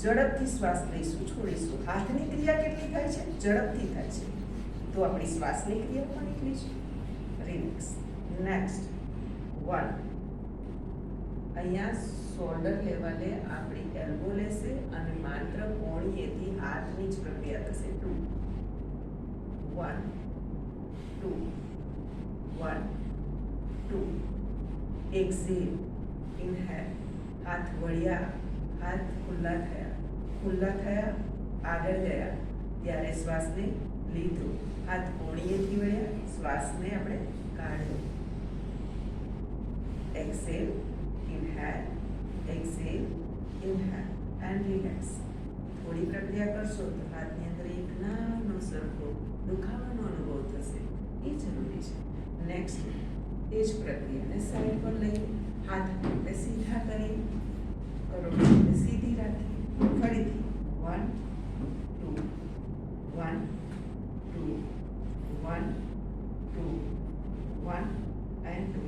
ઝડપથી શ્વાસ લઈશું, છોડીશું. હાથની ક્રિયા કેટલી થાય છે? ઝડપથી થાય છે. તો આપણી શ્વાસની ક્રિયા પણ એટલી છે. રિલેક્સ. નેક્સ્ટ 1. અહીંયા શોલ્ડર લેવલે આપણી એલ્બો લેશે અને માત્ર કોણીએથી હાથની જ પ્રક્રિયા થશે. 2 1 2 1 2. Exhale, inhale. હાથ વળ્યા, હાથ ખુલ્લા થયા, આગળ ગયા ત્યારે શ્વાસને લીધો. હાથ કોણીએથી વળ્યા, શ્વાસને આપણે કાઢ્યો. Exhale, inhale, exhale, inhale and relax. થોડી પ્રક્રિયા કરશો તો હાથની અંદર એક નાનો સરખો દુખાવાનો અનુભવ થશે, એ જરૂરી છે. નેક્સ્ટ એ જ પ્રક્રિયાને સાઈડ પર લઈ હાથ સીધા કરી કરોડરજ્જુને સીધી રાખી ફરીથી 1 2 1 2 1 2 1 and 2.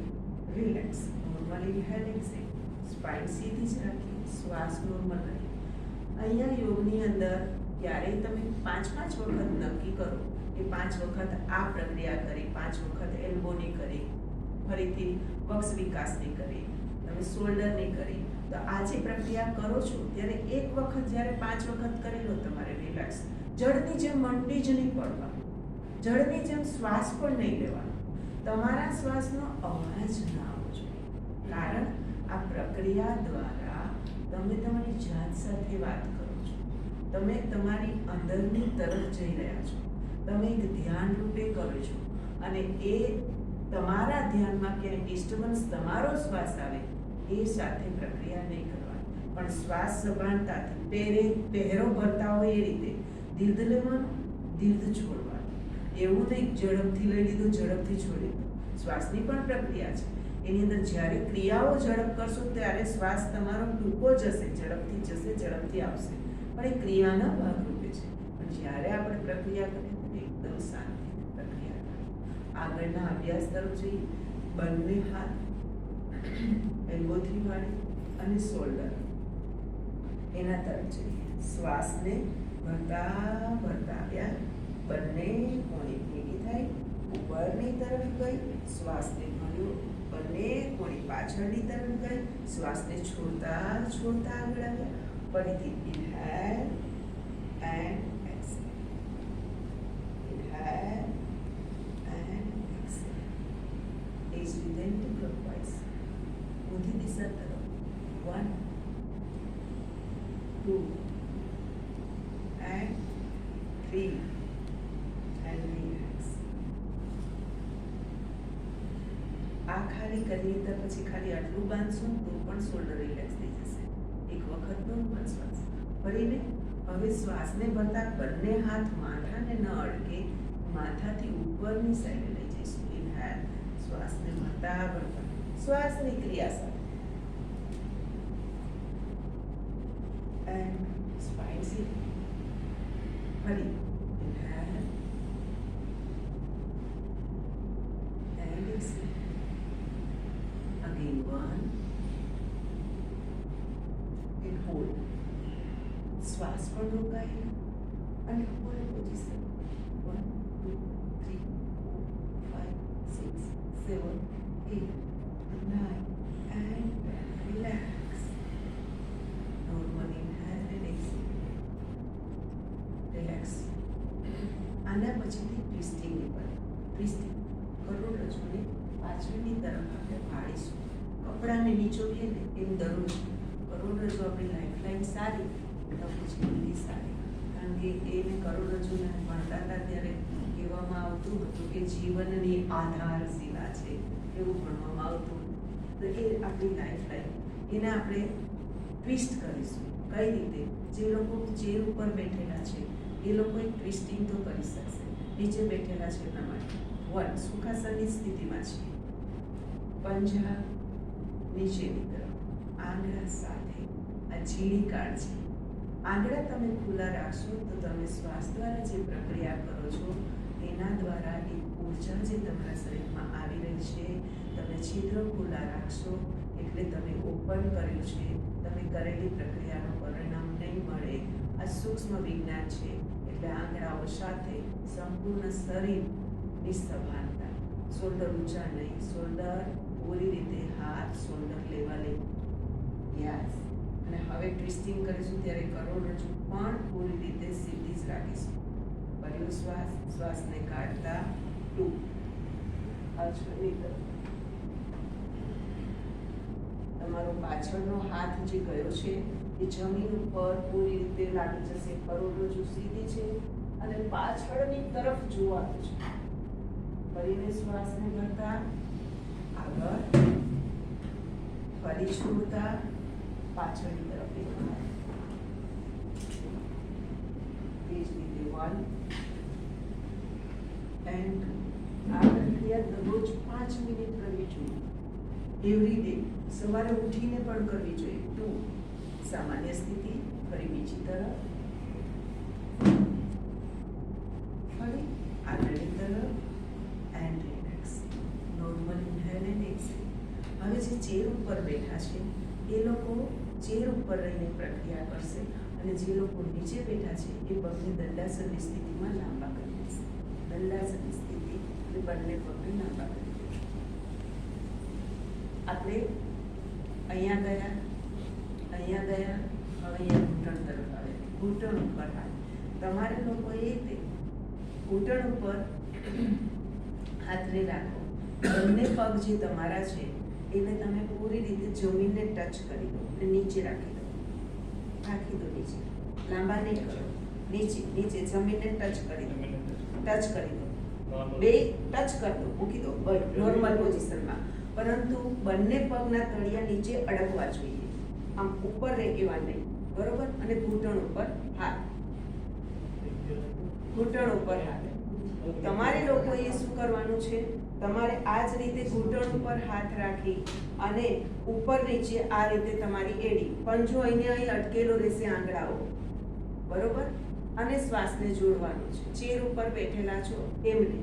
Relax. Normal inhale, exhale. Spine સીધી જ રાખી, શ્વાસ નોર્મલ રહે અહીંયા યોગની અંદર ક્યારેય તમે 5 વખત નક્કી કરો કે 5 વખત આ પ્રક્રિયા કરી, 5 વખત એલ્બોની કરી, ફરીથી પક્ષ વિકાસની કરી, તમે શોલ્ડરની કરી. તો આ જે પ્રક્રિયા કરો છો ત્યારે એક વખત જ્યારે 5 વખત કરી લો તમારે રિલેક્સ, જળની જેમ મંડી જ નહીં પડવાનું, જળની જેમ શ્વાસ પણ નહીં લેવાનો, તમારા શ્વાસનો અવાજ ના આવવો જોઈએ. કારણ આ પ્રક્રિયા દ્વારા તમે તમારી જાત સાથે વાત કરો છો, તમે તમારી અંદરની તરફ જઈ રહ્યા છો, તમે એક ધ્યાન રૂપે કરો છો અને એ તમારા ધ્યાનમાં ક્યાંય ડિસ્ટર્બન્સ તમારો શ્વાસ આવે એ સાથે પ્રક્રિયા નહીં કરવાની, પણ શ્વાસ સભાનતાથી પહેરો ભરતા હોય એ રીતે દીર્ઘ લેવાનું, દીર્ઘ છોડવાનું. એવું નહીં ઝડપથી લઈ લીધું, ઝડપથી છોડી દીધું. શ્વાસની પણ પ્રક્રિયા છે, એની અંદર જ્યારે ક્રિયાઓ ઝડપ કરશો ત્યારે શ્વાસ તમારો ટૂંકો જશે, ઝડપથી જશે, ઝડપથી આવશે, પણ એ ક્રિયાના ભાગરૂપે છે. પણ જ્યારે આપણે પ્રક્રિયા કરીએ તો એકદમ શાંતિથી પ્રક્રિયા કરીએ. આગળના અભ્યાસ તરફ જઈએ. બંને હાથ એલ્બોથી વાળી અને શોલ્ડર એના તરફ જઈએ. શ્વાસને ભરતા ભરતા આવ્યા, બંને કોણી ભેગી થાય, ઉપરની તરફ ગઈ, શ્વાસને ભર્યો, બંને કોણી પાછળની તરફ ગઈ, શ્વાસને છોડતા છોડતા આગળ આવ્યા, ફરીથી ઇનહેલ એન્ડ એક્સહેલ, ઇનહેલ એન્ડ એક્સહેલ. એ જ રીતે એન્ટી ક્લોકવાઇઝ ઊંધી દિશા તરફ 1 2 and 3 and relax. આ ખાલી કરીએ તો પછી ખાલી આટલું બાંધશો તો પણ શોલ્ડર રિલેક્સ થઈ જશે. એક વખતનો પણ શ્વાસ ફરીને હવે શ્વાસને ભરતા બંને હાથ માથાને ન અડકે, માથાથી ઉપરની સાઈડે લઈ જઈશું. ઇનહેલ, શ્વાસને ભરતા ભરતા શ્વાસની ક્રિયા સાથે and spine seat. Hurry. Inhale and exhale. Again 1 and hold. શ્વાસ પણ રોકાય અને hold position 1 2 3 4 5 6 7 8 9 and relax. Normal inhale and exhale. Relax. આના પછીથી ટ્વિસ્ટિંગની પડે. ટ્વિસ્ટિંગ કરોડરજ્જુને પાછળની તરફ આપણે વાળીશું. કપડાને નીચોવીએ ને એમ દરરોજ કરોડરજ્જુ આપણી લાઈફલાઈન સારી તો પછી બીજી સારી. કારણ કે એને કરોડરજ્જુને ભણતા હતા ત્યારે કહેવામાં આવતું હતું કે જીવનની આધારશિલા છે, એવું ભણવામાં આવતું. તો એ આપણી લાઈફલાઈન એને આપણે ટ્વિસ્ટ કરીશું. કઈ રીતે? જે લોકો ચેર ઉપર બેઠેલા છે એ લોકો એક ટ્વિસ્ટિંગ તો કરી શકશે. નીચે બેઠેલા છે એના માટે 1 સુખાસનની સ્થિતિમાં છે, પંજા નીચેની તરફ, આંગળા સાથે, આ ઝીણી કાળ છે. આંગળા તમે ખુલ્લા રાખશો તો તમે શ્વાસ દ્વારા જે પ્રક્રિયા કરો છો એના દ્વારા એક ઊર્જા જે તમારા શરીરમાં આવી રહી છે. તમે છિદ્ર ખુલ્લા રાખશો એટલે તમે ઓપન કર્યું છે, તમે કરેલી પ્રક્રિયાનું પરિણામ નહીં મળે. આ સૂક્ષ્મ વિજ્ઞાન છે. એટલે આંગળાઓ સાથે સંપૂર્ણ શરીરની સભાનતા, શોલ્ડર ઊંચા નહીં, શોલ્ડર પૂરી રીતે હાથ શોલ્ડર લેવલે. યસ. અને હવે ટ્વિસ્ટિંગ કરીશું ત્યારે કરોડરજ્જુ પણ પૂરી રીતે સીધી જ રાખીશું. પહેલો શ્વાસ, શ્વાસને કાઢતા 2 પાછળની તરફ. તમારો પાછળનો હાથ જે ગયો છે એ જમીન ઉપર પૂરી રીતે લાગી જશે. કરોડરજ્જુ સીધી છે અને પાછળની તરફ જોવાનું છે. ફરીને શ્વાસને ભરતા આગળ, ફરી છોડતા પાછળની તરફ એક હાથ. તે જ રીતે 1 and 2. આ પ્રક્રિયા દરરોજ 5 મિનિટ કરવી જોઈએ. એવરી ડે સવારે ઉઠીને પણ કરવી જોઈએ. 2 સામાન્ય સ્થિતિ, ફરી બીજી તરફ, ફરી આગળની તરફ and relax. Normal inhale and exhale. હવે જે ચેર ઉપર બેઠા છે એ લોકો ચેર ઉપર રહીને પ્રક્રિયા કરશે અને જે લોકો નીચે બેઠા છે એ પગને દંડાસનની સ્થિતિમાં લાંબા કરી દેશે. દંડાસનની સ્થિતિ એટલે બંને પગને લાંબા કરી દેશે. આપણે અહીંયા ગયા, અહીંયા ગયા, હવે અહીંયા ઘૂંટણ તરફ આવે. ઘૂંટણ ઉપર હાથ. તમારે લોકોએ તે ઘૂંટણ ઉપર હાથને રાખો. બંને પગ જે તમારા છે એને તમે પૂરી રીતે જમીનને ટચ કરી દો અને નીચે રાખી દો. રાખી દો નીચે, લાંબા નહીં કરો. નીચે નીચે જમીનને ટચ કરી દો. ટચ કરી દો, બે ટચ કરી દો, મૂકી દો નોર્મલ પોઝિશનમાં. પરંતુ બંને પગના તળિયા નીચે અડકવા જોઈએ, આમ ઉપર રહે એવા નહીં. બરોબર? અને ઘૂંટણ ઉપર હાથ. ઘૂંટણ ઉપર હાથ. તમારે લોકોએ શું કરવાનું છે? તમારે આ જ રીતે ઘૂંટણ ઉપર હાથ રાખી અને ઉપર નીચે આ રીતે તમારી એડી, પંજો અહીં અટકેલો રહેશે, આંગળાઓ. બરોબર? અને શ્વાસને જોડવાનું છે. ચેર ઉપર બેઠેલા છો એમને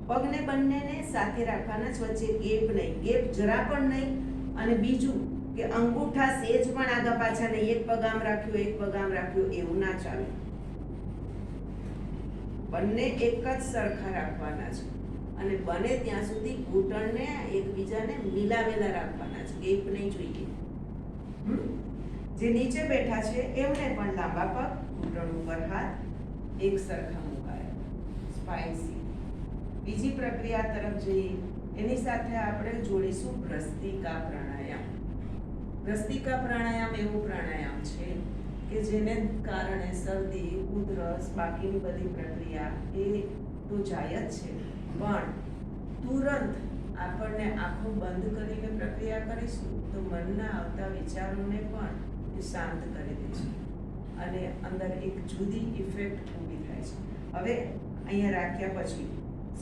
પગને બંનેને સાથે રાખવાના જ, વચ્ચે ગેપ નહીં, ગેપ જરા પણ નહીં. અને બીજું કે અંગૂઠા સેજ પણ આગા પાછા નહીં. એક પગ આમ રાખ્યો, એક પગ આમ રાખ્યો, એવું ના ચાલે. બંને એક જ સરખા રાખવાના છે અને બને ત્યાં સુધી ઘૂંટણને એકબીજાને મિલાવેલા રાખવાના છે, ગેપ નહીં જોઈએ. જે નીચે બેઠા છે એમને પણ લાંબા પગ, ઘૂંટણ ઉપર હાથ, એક સરખા મુકાયા, સ્પાઇન સીધી. બીજી પ્રક્રિયા તરફ જઈએ. એની સાથે આપણે જોડીશું ભ્રસ્તિકા પ્રાણાયામ. ભ્રસ્તિકા પ્રાણાયામ એવું પ્રાણાયામ છે કે જેને કારણે શરદી, ઉધરસ, બાકીની બધી પ્રક્રિયા એ તો જાય જ છે, પણ તુરંત આપણને આંખો બંધ કરીને પ્રક્રિયા કરીશું તો મનના આવતા વિચારોને પણ એ શાંત કરી દે છે અને અંદર એક જુદી ઇફેક્ટ ઊભી થાય છે. હવે અહીંયા રાખ્યા પછી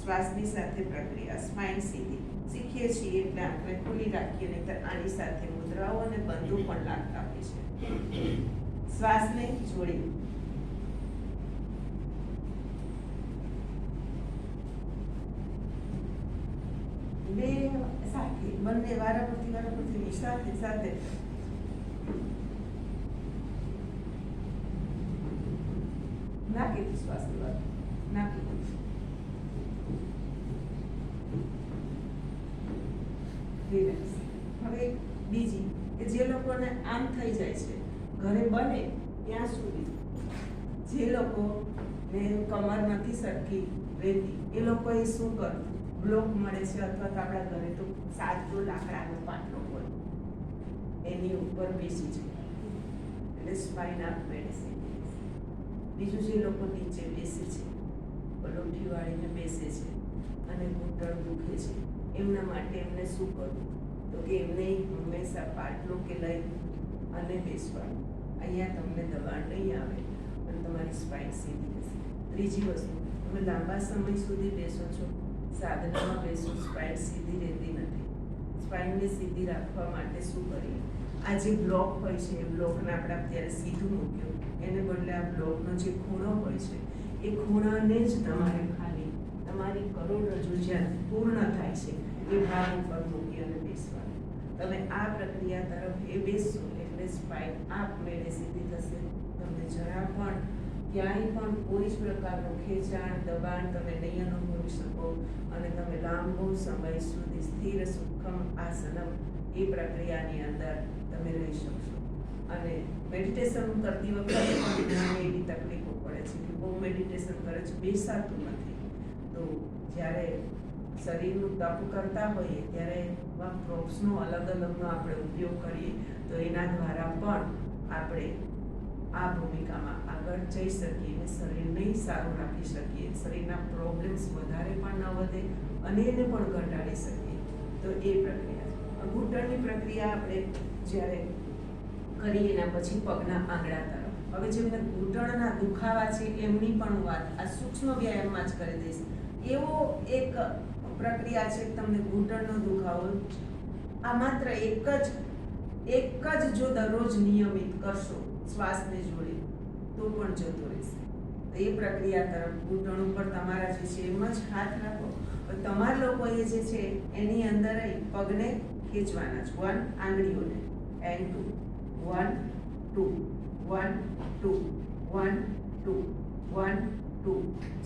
શ્વાસની સાથે પ્રક્રિયા, સ્પાઇન સીધી શીખીએ છીએ એટલે આંખને ખુલ્લી રાખીએ, નહીં તો આની સાથે મુદ્રાઓ અને બંધુ પણ લાગતા હોય છે. શ્વાસને જોડી બે સાથે, બંને વારાફરતી સાથે સાથે. નાખી દો શ્વાસની વાત, નાખી દો. રિલેક્સ. હવે બીજી કે જે લોકોને આમ થઈ જાય છે, ઘરે બને ત્યાં સુધી જે લોકોને કમર નથી સરખી રહેતી એ લોકોએ શું કરવું? બ્લોક મળે છે અથવા તો આપણા ઘરે તો સાચો લાકડાનો પાટલો હોય એની ઉપર બેસી જાય એટલે સ્પાઇન આપ મેળે. બીજું જે લોકો નીચે બેસે છે, પલોઠી વાળીને બેસે છે અને ઘૂંટણ દુખે છે, એમના માટે એમને શું કરવું? તો કે એમને હંમેશા પાટલો કે લઈ અને બેસવાનું. અહીંયા તમને દબાણ નહીં આવે અને તમારી સ્પાઇન સીધી રહેશે. ત્રીજી વસ્તુ, તમે લાંબા સમય સુધી બેસો છો, સાધનામાં બેસો, સ્પાઇન સીધી રહેતી નથી. સ્પાઇનને સીધી રાખવા માટે શું કરીએ? આ જે બ્લોક હોય છે એ બ્લોકને આપણે અત્યારે સીધું મૂક્યું, એને બદલે આ બ્લોકનો જે ખૂણો હોય છે એ ખૂણાને જ તમારે ખાલી તમારી કરોડરજ્જુ જ્યાં પૂર્ણ થાય છે એ ભાગ ઉપર મૂકી અને બેસવાનું. તમે આ પ્રક્રિયા તરફ એ બેસશો એટલે સ્પાઇન આપમેળે સીધી થશે. તમને જરા પણ ક્યાંય પણ કોઈ જ પ્રકારનું ખેંચાણ, દબાણ તમે નહીં અનુભવી શકો અને તમે લાંબો સમય સુધી સ્થિર સુખમ આસનમ એ પ્રક્રિયાની અંદર તમે રહી શકશો. અને મેડિટેશન કરતી વખતે પણ ઘણી એવી તકલીફો પડે છે કે બહુ મેડિટેશન કરે છે, બેસાતું નથી. તો જ્યારે શરીરનું તપ કરતા હોઈએ ત્યારે પ્રોપ્સનો અલગ અલગનો આપણે ઉપયોગ કરીએ તો એના દ્વારા પણ આપણે આ ભૂમિકામાં આગળ જઈ શકીએ અને શરીરને સારું રાખી શકીએ, શરીરના પ્રોબ્લેમ્સ વધારે પણ ન વધે અને એને પણ ઘટાડી શકીએ. તો એ પ્રક્રિયા છે. ઘૂંટણની પ્રક્રિયા આપણે જ્યારે કરીએ એના પછી પગના આંગળા તરફ. હવે જેમને ઘૂંટણના દુખાવા છે એમની પણ વાત આ સૂક્ષ્મ વ્યાયામમાં જ કરી દઈશ. એવો એક પ્રક્રિયા છે તમને ઘૂંટણનો દુખાવો, આ માત્ર એક જ જો દરરોજ નિયમિત કરશો શ્વાસને જોડી તો પણ જતો રહેશે. તો એ પ્રક્રિયા તરફ ઘૂંટણ ઉપર તમારા જે છે એમ જ હાથ રાખો. તમારા લોકોએ જે છે એની અંદર પગને ખેંચવાના છે, 1 આંગળીઓને, and 2, 1 2 1 2 1 2 1 2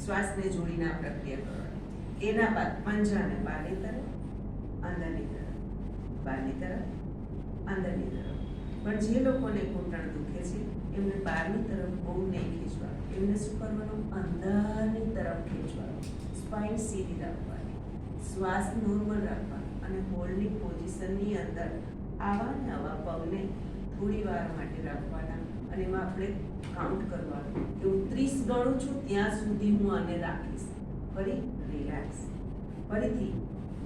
શ્વાસને જોડીને આ પ્રક્રિયા કરવાની. એના બાદ પંજાને બહારની તરફ અંદરની તરફ બહારની તરફ અંદરની તરફ. પણ જે લોકોને ઘૂંટણ દુખે છે એમને બહારની તરફ બહુ નહીં ખેંચવાનું, એમને શું કરવાનું, અંદરની તરફ ખેંચવાનું. સ્પાઇન સીધી રાખવાની, શ્વાસ નોર્મલ રાખવાનો અને હોલ્ડની પોઝિશનની અંદર આવા ને આવા પગને થોડી વાર માટે રાખવાના અને એમાં આપણે કાઉન્ટ કરવાનું કે હું 30 ગણું છું ત્યાં સુધી હું આને રાખીશ. ફરી રિલેક્સ, ફરીથી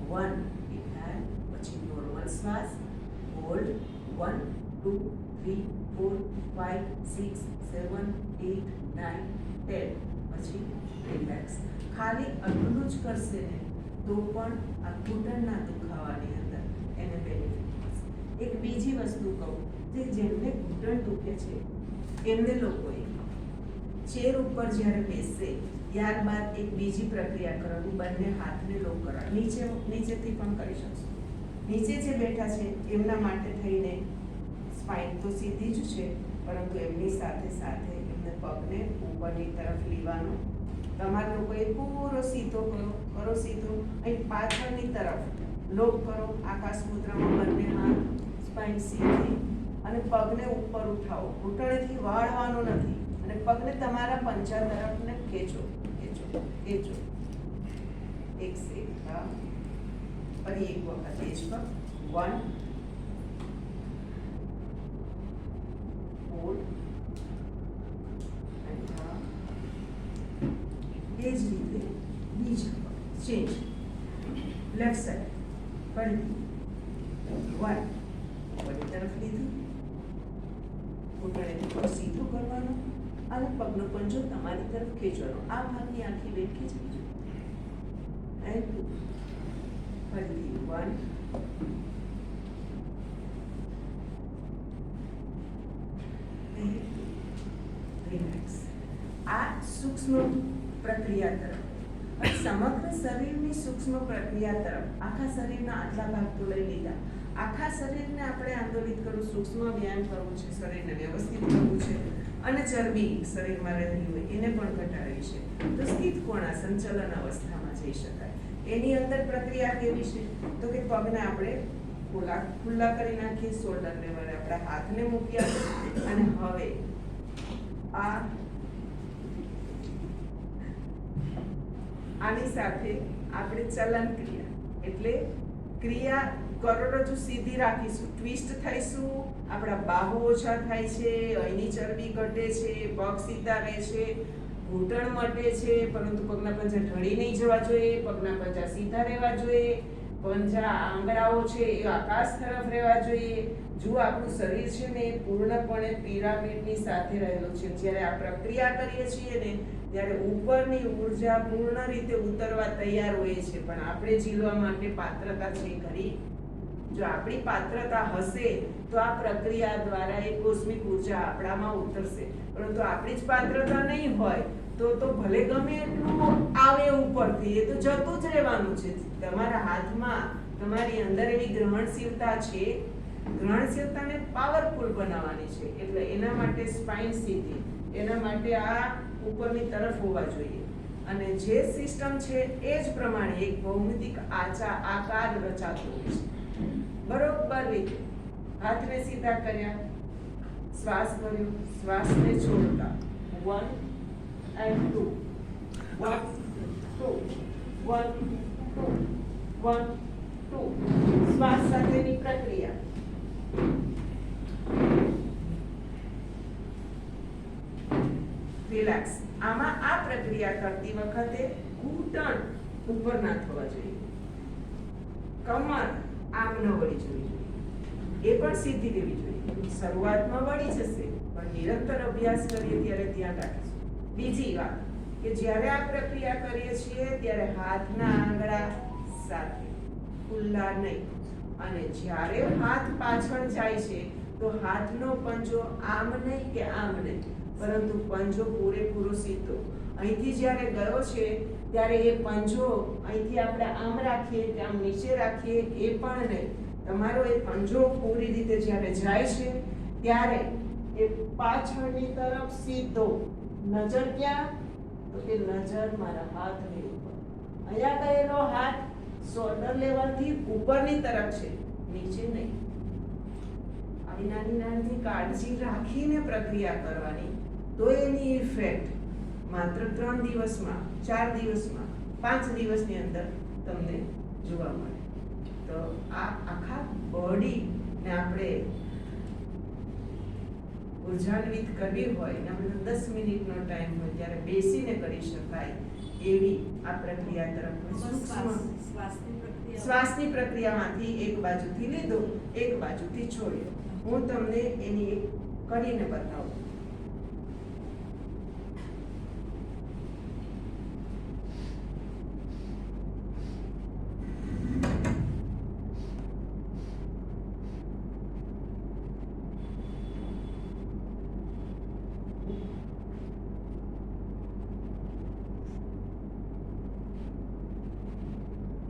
1 ઇન્હેલ, પછી નોર્મલ શ્વાસ, હોલ્ડ 1 2 3 4 5 6 7 8 9 10, પછી રિલેક્સ. ખાલી આટલું જ કરશે ને તો પણ આ ઘૂંટણના દુખાવાની અંદર એને બેનિફિટ મળશે. એક બીજી વસ્તુ કહું, જે જેમને ઘૂંટણ દુખે છે એમને લોકોએ ચેર ઉપર જ્યારે બેસશે ત્યારબાદ એક બીજી પ્રક્રિયા કરવાની, બંને હાથને લોક કરવા. નીચેથી પણ કરી શકશો. નીચે જે બેઠા છે એમના માટે થઈને સ્પાઇન તો સીધી જ છે, પરંતુ એમની સાથે સાથે એમને પગને ઉપરની તરફ લેવાનો. તમારા લોકોએ પૂરો સીધો કરો સીધો. અહીં પાછળની તરફ લોક કરો, આકાશ મુદ્રામાં બંને હાથ, સ્પાઇન સીધી અને પગને ઉપર ઉઠાવો. ઘૂંટણેથી વાળવાનો નથી અને પગને તમારા પંજા તરફને ખેંચો ખેંચો ખેંચો. એક સેકન્ડ, ફરી એક વખત એ જ પગ. 1 4 એ જ રીતે બીજા પગ ચેન્જ. લેફ્ટ સાઈડ ફરીથી 1 બધી તરફ લીધું, ઘૂંટણેથી સીધું કરવાનું અને પગનો પંજો તમારી તરફ ખેંચવાનો. આ ભાગની આખી વેટ ખેંચવી જોઈએ. એન્ડ 2 ફરીથી 1 રિલેક્સ. આ સૂક્ષ્મ પ્રક્રિયા તરફ અને સમગ્ર શરીરની સૂક્ષ્મ પ્રક્રિયા તરફ આખા શરીરના આટલા ભાગ તો લઈ લીધા. આખા શરીરને આપણે આંદોલિત કરવું, સૂક્ષ્મ વ્યાયામ કરવું છે, શરીરને વ્યવસ્થિત કરવું છે અને ચરબી શરીરમાં રહેલી હોય એને પણ ઘટાડવી છે. તો સ્થિત કોણાસન ચલન અવસ્થામાં જઈ શકાય. એની અંદર પ્રક્રિયા કેવી છે તો કે પગને આપણે ખુલ્લા કરી નાખીએ, શોલ્ડરને વડે આપણા હાથને મૂક્યા અને હવે આની સાથે આપણે ચલન ક્રિયા એટલે ક્રિયા કરોડરજ્જુ સીધી રાખીશું, ટ્વિસ્ટ થઈશું, આપણા બાહુ ઓછા થાય છે, અહીંની ચરબી ઘટે છે, પગ સીધા રહે છે, ઘૂંટણ મટે છે, પરંતુ પગના પંજા ઢળી નહીં જવા જોઈએ, પગના પંજા સીધા રહેવા જોઈએ, પંજા આંગળાઓ છે એ આકાશ તરફ રહેવા જોઈએ. જો આપણું શરીર છે ને એ પૂર્ણપણે પિરામિડની સાથે રહેલું છે. જ્યારે આ પ્રક્રિયા કરીએ છીએ ને ત્યારે ઉપરની ઉર્જા પૂર્ણ રીતે ઉતરવા તૈયાર હોય છે, પણ આપણે ઝીલવા માટે પાત્રતા છે ખરી? જો આપણી પાત્રતા હશે તો આ પ્રક્રિયા દ્વારા એ કોસ્મિક ઉર્જા આપણામાં ઉતરશે, પરંતુ આપણી જ પાત્રતા નહીં હોય તો ભલે ગમે એટલું આવે ઉપરથી, એ તો જતું જ રહેવાનું છે. તમારા હાથમાં તમારી અંદર એવી ગ્રહણશીલતા છે, ગ્રહણશીલતાને પાવરફુલ બનાવવાની છે. એટલે એના માટે સ્પાઇન સીધી, એના માટે આ ઉપરની તરફ હોવા જોઈએ. અને જે સિસ્ટમ છે એ જ પ્રમાણે એક ભૌમિતિક આકાર રચાતો હોય છે. બરોબર રીતે હાથને સીધા કર્યા, શ્વાસ ભર્યો, શ્વાસને છોડતા 1 and 2 1 2 1 2 1 2 શ્વાસ સાથેની પ્રક્રિયા. રિલેક્સ. આમાં આ પ્રક્રિયા કરતી વખતે ઘૂંટણ ઉપર ના થવા જોઈએ, કમર આમ ન વળી જવી જોઈએ, એ પણ સીધી રહેવી જોઈએ. શરૂઆતમાં વળી જશે પણ નિરંતર અભ્યાસ કરીએ ત્યારે ધ્યાન રાખીશું. બીજી વાત કે જ્યારે આ પ્રક્રિયા કરીએ છીએ ત્યારે હાથના આંગળા સાથે ખુલ્લા નહીં, અને જ્યારે હાથ પાછળ જાય છે તો હાથનો પંજો આમ નહીં કે આમ નહીં, પરંતુ પંજો પૂરેપૂરો સીધો. અહીંથી જ્યારે ગયો છે ત્યારે એ પંજો અહીંથી આપણે આમ રાખીએ કે આમ નીચે રાખીએ એ પણ નહીં. તમારો એ પંજો પૂરી રીતે જ્યારે જાય છે ત્યારે એ પાછળની તરફ સીધો. નજર ક્યાં? તો કે નજર મારા હાથની ઉપર. અહીંયા ગયેલો હાથ શોલ્ડર લેવલથી ઉપરની તરફ છે, નીચે નહીં. આવી નાની નાની કાળજી રાખીને પ્રક્રિયા કરવાની, તો એની ઇફેક્ટ માત્ર 3 દિવસમાં, 4 દિવસમાં, 5 દિવસની અંદર તમને જોવા મળે. તો આ આખા બોડીને આપણે ઉર્જાન્વિત કરવી હોય ને આપણે 10 મિનિટનો ટાઈમ હોય ત્યારે બેસીને કરી શકાય એવી આ પ્રક્રિયા તરફ શ્વાસની પ્રક્રિયામાંથી એક બાજુથી લીધો, એક બાજુથી છોડ્યો. હું તમને એની એક કરીને બતાવું.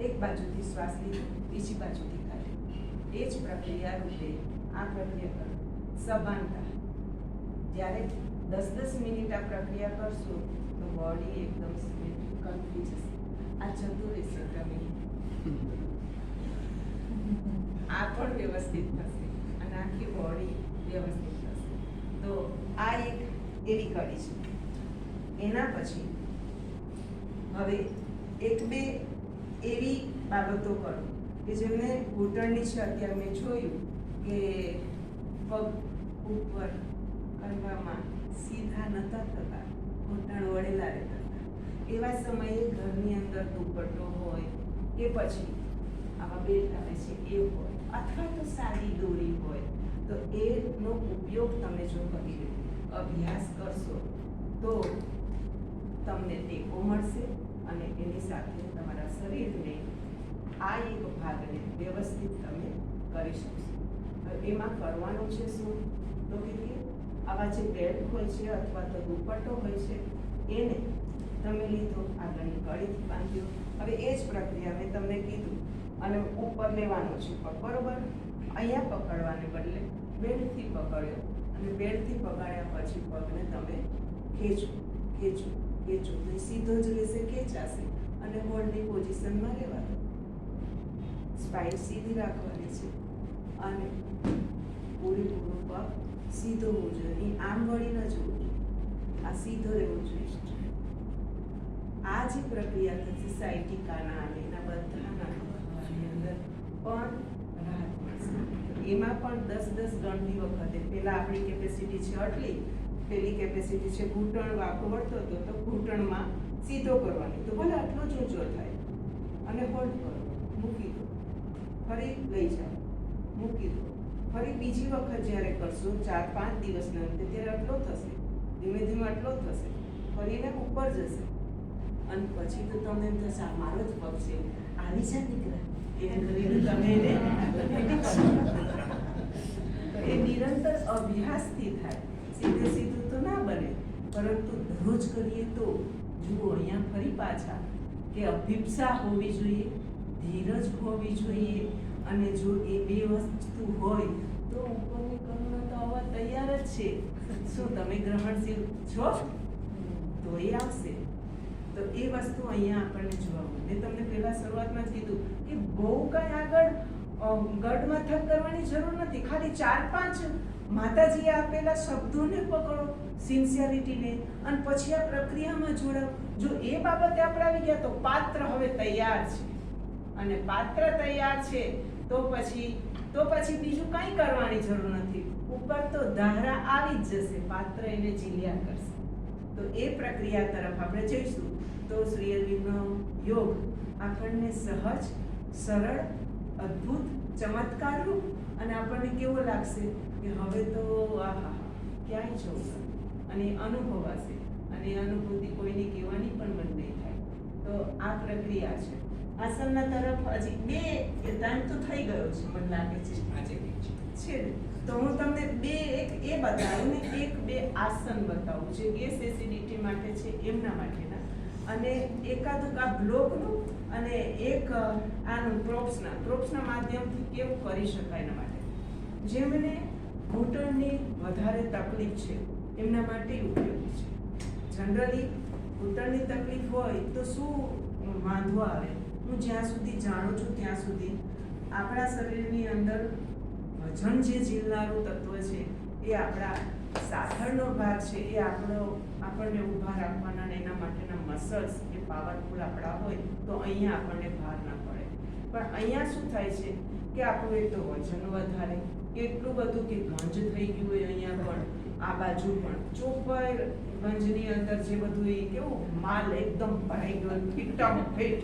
એક બાજુથી શ્વાસ લીધો, બીજી બાજુથી કાઢ્યો. એ જ પ્રક્રિયા રૂપે આ પ્રક્રિયા કરો. સભાનતા. જ્યારે 10-10 મિનિટ આ પ્રક્રિયા કરશો તો બોડી એકદમ કંપી જશે. આ જતું રહેશે તમે. આ પણ વ્યવસ્થિત થશે અને આખી બોડી વ્યવસ્થિત થશે. તો આ એક એવી કડી છે. એના પછી હવે 1-2 એવી બાબતો કરો કે જેમને ઘૂંટણની છે. અત્યારે મેં જોયું કે પગ ઉપર કરવામાં સીધા નતા થતા, ઘૂંટણ વળેલા રહેતા હતા. એવા સમયે ઘરની અંદર દુપટ્ટો હોય કે પછી આવા બેલ્ટ આવે છે એ હોય, અથવા તો સાદી દોરી હોય, તો એનો ઉપયોગ તમે જો કરી અભ્યાસ કરશો તો તમને ટેકો મળશે અને એની સાથે તમારા શરીરને આ એક ભાગને વ્યવસ્થિત તમે કરી શકશો. એમાં કરવાનું છે શું? તો કે આવા જે બેલ્ટ હોય છે અથવા તો દુપટ્ટો હોય છે એને તમે લીધો, આગળની કડીથી બાંધ્યો. હવે એ જ પ્રક્રિયા મેં તમને કીધું અને ઉપર લેવાનું છે પગ, બરોબર? અહીંયા પકડવાને બદલે બેલ્ટથી પકડ્યો અને બેલ્ટથી પકડ્યા પછી પગને તમે ખેંચો ખેંચો ખેંચો તો સીધો જ રહેશે, ખેંચાશે અને હોલ્ડની પોઝિશનમાં રહેવાનું. સ્પાઇન સીધી રાખવાની છે અને પૂરેપૂરો પગ સીધો હોવો જોઈએ. આમ વળી ન જવું જોઈએ, આ સીધો રહેવો જોઈએ. આ જે પ્રક્રિયા થશે સાયટિકાના અને એના બધાના અંદર પણ રાહત મળશે. એમાં પણ 10-10 ગણતી વખતે પહેલાં આપણી કેપેસિટી છે આટલી, પેલી કેપેસિટી છે ઘૂંટણ વાંકો વળતો હતો તો ઘૂંટણમાં સીધો કરવાની, તો ભલે આટલો જ ઊંચો થાય અને હોલ્ડ કરો, મૂકી દો, ફરી લઈ જાઓ, મૂકી દો, ફરી બીજી વખત જ્યારે કરશો 4-5 દિવસના અંતે ત્યારે આટલો થશે, ધીમે ધીમે આટલો થશે, ફરીને ઉપર જશે અને પછી તો તમને એમ થશે આ મારો જ પગ છે, આવી જા દીકરા, એને કરીને તમે એને એ નિરંતર અભ્યાસથી થાય. સીધે સીધું તો ના બને, પરંતુ દરરોજ કરીએ તો જુઓ અહીંયા ફરી પાછા કે અભિપ્સા હોવી જોઈએ, ધીરજ હોવી જોઈએ અને જો એ બે વસ્તુ હોય તો ઉપરની કરુણા તો આવવા તૈયાર જ છે. શું તમે ગ્રહણશીલ છો? તો એ આવશે. તો એ વસ્તુ અહીંયા આપણને જોવા મળે. મેં તમને પહેલા શરૂઆતમાં જ કીધું કે બહુ કાંઈ આગળ ગઢમથક કરવાની જરૂર નથી. ખાલી 4-5 માતાજીએ આપેલા શબ્દોને પકડો, સિન્સિયરિટીને, અને પછી આ પ્રક્રિયામાં જોડાવ. જો એ બાબતે આપણે આવી ગયા તો પાત્ર હવે તૈયાર છે અને પાત્ર તૈયાર છે તો પછી બીજું કંઈ કરવાની જરૂર નથી. ઉપર તો ધારા આવી જ જશે, પાત્ર એને ઝીલ્યા કરશે. તો એ પ્રક્રિયા તરફ આપણે જઈશું તો શ્રી અરવિંદનો યોગ આપણને સહજ, સરળ, અદ્ભુત, ચમત્કારરૂપ અને આપણને કેવો લાગશે કે હવે તો આહા ક્યાંય જવું અને અનુભવાશે અને એ અનુભૂતિ કોઈને કહેવાની પણ મન નહીં થાય. તો આ પ્રક્રિયા છે. આસનના તરફ હજી 2 ટાઈમ તો થઈ ગયો છે મને લાગે છે આજે છે. તો હું તમને 2 એક એ બતાવું ને 1-2 આસન બતાવું જે ગેસ એસિડિટી માટે છે એમના માટેના, અને એકાદુક આ બ્લોકનું અને એક આનું પ્રોપ્સના માધ્યમથી કેવું કરી શકાય એના માટે. જેમને ઘૂંટણની વધારે તકલીફ છે એમના માટે ઉપયોગી છે. જનરલી ઘૂંટણની તકલીફ હોય તો શું વાંધો આવે? હું જ્યાં સુધી જાણું છું ત્યાં સુધી આપણા શરીરની અંદર વજન જે ઝીલનારું તત્વ છે એ આપણા સાથળનો ભાગ છે, એ આપણને ઊભા રાખવાના અને એના માટેના મસલ્સ એ પાવરફુલ આપણા હોય તો અહીંયા આપણને ભાર ના પડે. પણ અહીંયા શું થાય છે કે આપણું એક તો વજન વધારે, એટલું બધું કે ગંજ થઈ ગયું હોય અહીંયા પણ, આ બાજુ પણ ચોપાઈ ગંજની અંદર જે બધું એ કેવું માલ એકદમ ભરાઈ ગયો, ફીટમ ફીટ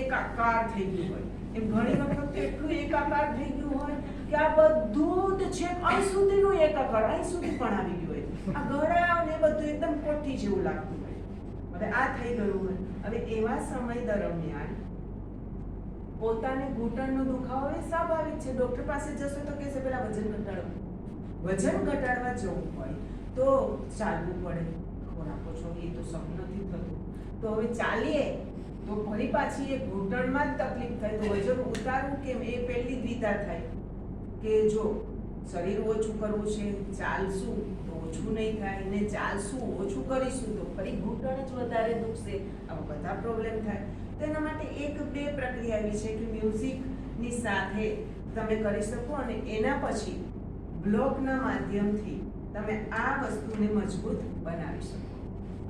એકાકાર થઈ ગયું હોય. એમ ઘણી વખત એટલું એકાકાર થઈ ગયું હોય કે આ બધું જ છે અહીં સુધીનું એકાકાર, અહીં સુધી પણ આવી ગયું હોય. આ ગળા ને બધું એકદમ કોઠી જેવું લાગતું હોય. હવે આ થઈ ગયું હોય. હવે એવા સમય દરમિયાન પોતાને ઘૂંટણનો દુખાવો એ સ્વાભાવિક છે. ડોક્ટર પાસે જશો તો કહેશે પેલા વજન ઘટાડો. વજન ઘટાડવા જવું હોય તો ચાલવું પડે. ખોરાક ઓછો એ તો સહન નથી થતું. તો હવે ચાલીએ તો ફરી પાછી એ ઘૂંટણમાં જ તકલીફ થાય. તો વજન ઉતારવું કેમ એ પહેલી દ્વિધા થાય કે જો શરીર ઓછું કરવું છે, ચાલશું તો ઓછું નહીં થાય, ને ચાલશું ઓછું કરીશું તો ફરી ઘૂંટણ જ વધારે દુખશે. આવા બધા પ્રોબ્લેમ થાય. તેના માટે એક બે પ્રક્રિયા એવી છે કે મ્યુઝિકની સાથે તમે કરી શકો અને એના પછી બ્લોકના માધ્યમથી તમે આ વસ્તુને મજબૂત બનાવી શકો.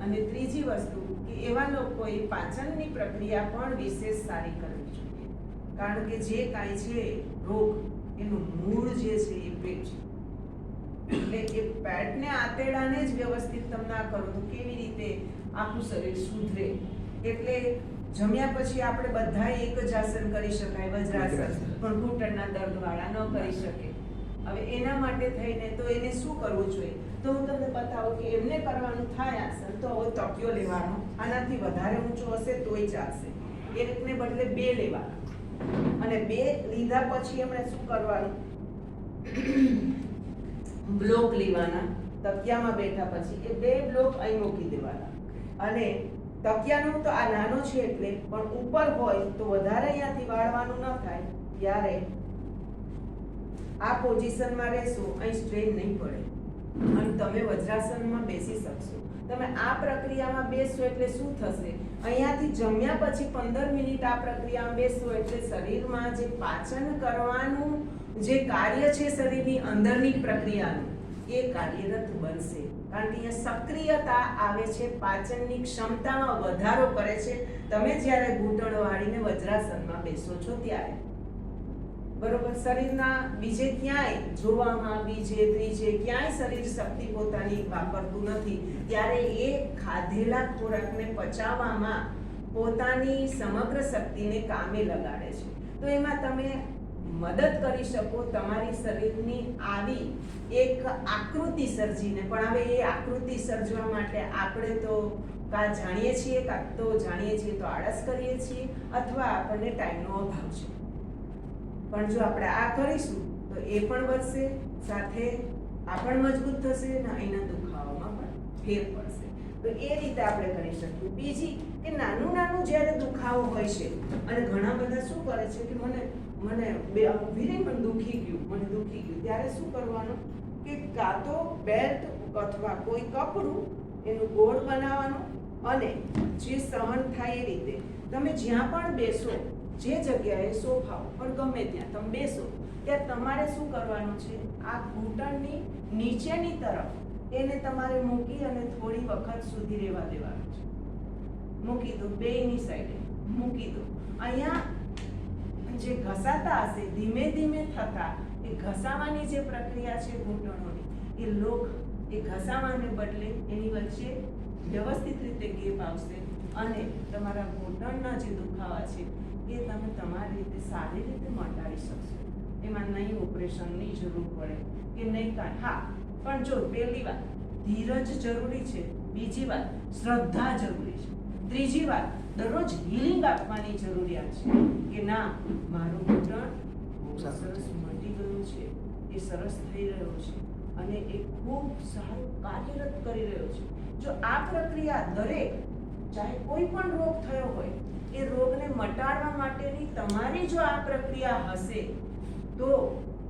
અને ત્રીજી વસ્તુ કે એવા લોકોએ પાચનની પ્રક્રિયા પણ વિશેષ સારી કરવી જોઈએ. કારણ કે જે કાંઈ છે રોગ એનું મૂળ જે છે એ પેટ છે. એટલે એ પેટને આતેડાને જ વ્યવસ્થિત તમે ના કરો તો કેવી રીતે આખું શરીર સુધરે? એટલે જમ્યા પછી આપણે બધા એક જ આસન કરી શકાય, વજ્રાસન, પણ ઘૂંટણના દર્દવાળા ન કરી શકે. હવે એના માટે થઈને તો એને શું કરવું જોઈએ? તો હું તમને બતાવું કે એમને કરવાનું થાય આસન તો હવે તકિયો લેવાનો, આનાથી વધારે ઊંચો હશે તોય ચાલશે. એકને બદલે બે લેવાના અને બે લીધા પછી એમણે શું કરવાનું? બ્લોક લેવાના. તકિયામાં બેઠા પછી એ બે બ્લોક અહીં મૂકી દેવાના અને તકિયાનો તો આ નાનો છે એટલે, પણ ઉપર હોય તો વધારે અહીંયાથી વાળવાનું ન થાય. ત્યારે આ પોઝિશનમાં રહેશો, અહીં સ્ટ્રેન નહીં પડે અને તમે વજ્રાસનમાં બેસી શકશો. તમે આ પ્રક્રિયામાં બેસશો એટલે શું થશે? અહીંયાથી જમ્યા પછી 15 મિનિટ આ પ્રક્રિયામાં બેસશો એટલે શરીરમાં જે પાચન કરવાનું જે કાર્ય છે શરીરની અંદરની પ્રક્રિયાનું એ કાર્યરત બનશે. કારણ કે અહીંયા સક્રિયતા આવે છે, પાચનની ક્ષમતામાં વધારો કરે છે તમે જ્યારે ઘૂંટણ વાળીને વજ્રાસનમાં બેસો છો ત્યારે. બરોબર? શરીરના બીજે ક્યાંય જોવામાં, બીજે ત્રીજે ક્યાંય શરીર શક્તિ પોતાની વાપરતું નથી. ત્યારે એ ખાધેલા ખોરાકને પચાવવામાં પોતાની સમગ્ર શક્તિને કામે લગાડે છે. તો એમાં તમે મદદ કરી શકો તમારી શરીરની આવી એક આકૃતિ સર્જીને. પણ હવે એ આકૃતિ સર્જવા માટે આપણે તો કાં જાણીએ છીએ, કાં તો જાણીએ છીએ તો આળસ કરીએ છીએ, અથવા આપણને ટાઈમનો અભાવ છે. પણ જો આપણે આ કરીશું તો એ પણ વધશે, સાથે આ પણ મજબૂત થશે અને અહીંના દુખાવામાં પણ ફેર પડશે. તો એ રીતે આપણે કરી શકીએ. બીજી કે નાનું નાનું જ્યારે દુખાવો હોય છે અને ઘણા બધા શું કરે છે કે મને બે ઊભી રહી મને દુખી ગયું, ત્યારે શું કરવાનું કે કાં તો બેલ્ટ અથવા કોઈ કપડું એનું ગોળ બનાવવાનું અને જે સહન થાય એ રીતે તમે જ્યાં પણ બેસો, જે જગ્યાએ સોફા પણ ગમે ત્યાં તમે બેસો, ત્યાં તમારે શું કરવાનું છે? આ ઘૂંટણની નીચેની તરફ એને તમારે મૂકી અને થોડી વખત સુધી રહેવા દેવાનું છે. મૂકી દો, બેયની સાઈડે મૂકી દો. અહીંયા જે ઘસાતા હશે ધીમે ધીમે થતા એ ઘસાવાની જે પ્રક્રિયા છે ઘૂંટણોની, એ ઘસાવાને બદલે એની વચ્ચે વ્યવસ્થિત રીતે ગેપ આવશે અને તમારા ઘૂંટણના જે દુખાવા છે એ તમે તમારી રીતે સારી રીતે મટાડી શકશો. એમાં નહીં ઓપરેશનની જરૂર પડે કે નહીં કાંઈ. હા, પણ જો પહેલી વાત ધીરજ જરૂરી છે, બીજી વાત શ્રદ્ધા જરૂરી છે, ત્રીજી વાત દરરોજ હીલિંગ આપવાની જરૂરિયાત છે કે ના મારું ઘૂંટણ બહુ સરસ મટી ગયું છે, એ સરસ થઈ રહ્યો છે અને એ ખૂબ સારું કાર્યરત કરી રહ્યો છે. જો આ પ્રક્રિયા દરેક, ચાહે કોઈ પણ રોગ થયો હોય, એ રોગને મટાડવા માટેની તમારી જો આ પ્રક્રિયા હશે તો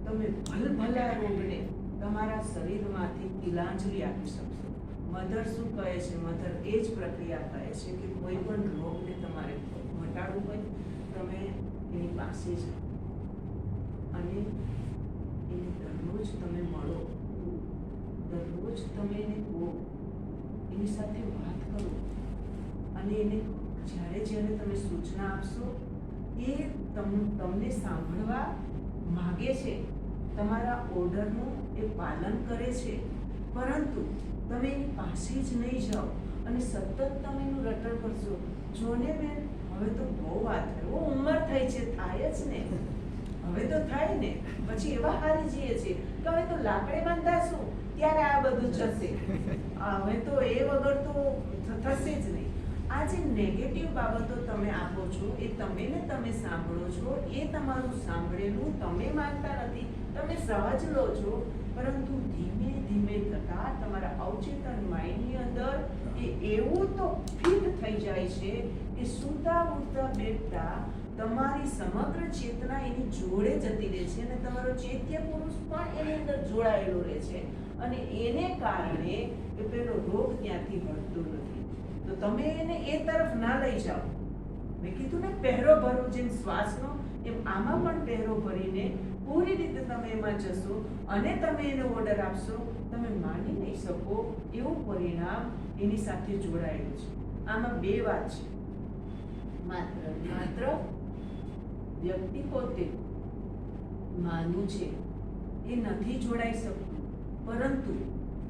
તમે ભલભલા રોગને તમારા શરીરમાંથી તિલાંજલિ આપી શકશો. મધર શું કહે છે? મધર એ જ પ્રક્રિયા કહે છે કે કોઈ પણ રોગને તમારે મટાડવું હોય તમે એની પાસે જાઓ અને એને દરરોજ તમે મળો, દરરોજ તમે એને કહો, એની સાથે વાત કરો અને એને જ્યારે જ્યારે તમે સૂચના આપશો એ તમને સાંભળવા માગે છે, તમારા ઓર્ડરનું એ પાલન કરે છે, પરંતુ તમે એની પાસે જ નહીં જાઓ અને સતત તમે એનું રટણ કરશો. જોને બેન, હવે તો બહુ વાત થાય, બહુ ઉંમર થઈ છે, થાય જ ને, હવે તો થાય ને, પછી એવા હારી જઈએ છીએ કે હવે તો લાકડે બાંધાશું ત્યારે આ બધું જશે, હવે તો એ વગર તો થશે જ નહીં. આ જે નેગેટિવ બાબતો તમે આપો છો એ તમે ને તમે સાંભળો છો, એ તમારું સાંભળેલું તમે માનતા નથી, તમે સહજ લો છો, પરંતુ ધીમે ધીમે થતા તમારા અવચેતન માઇન્ડની અંદર એ એવું તો ફિટ થઈ જાય છે કે સૂતા ઉઠતા બેઠતા તમારી સમગ્ર ચેતના એની જોડે જતી રહે છે અને તમારો ચૈત્ય પુરુષ પણ એની અંદર જોડાયેલો રહે છે અને એને કારણે એ પેલો રોગ ત્યાંથી હટતો નથી. તો તમે એને એ તરફ ના લઈ જાઓ. મેં કીધું ને પહેરો ભરો, જેમ શ્વાસનો એમ આમાં પણ પહેરો ભરીને પૂરી રીતે તમે એમાં જશો અને તમે એને ઓર્ડર આપશો, તમે માની નહીં શકો એવું પરિણામ એની સાથે જોડાયેલું છે. આમાં બે વાત છે, માત્ર વ્યક્તિ પોતે માનવું છે એ નથી જોડાઈ શકતું, પરંતુ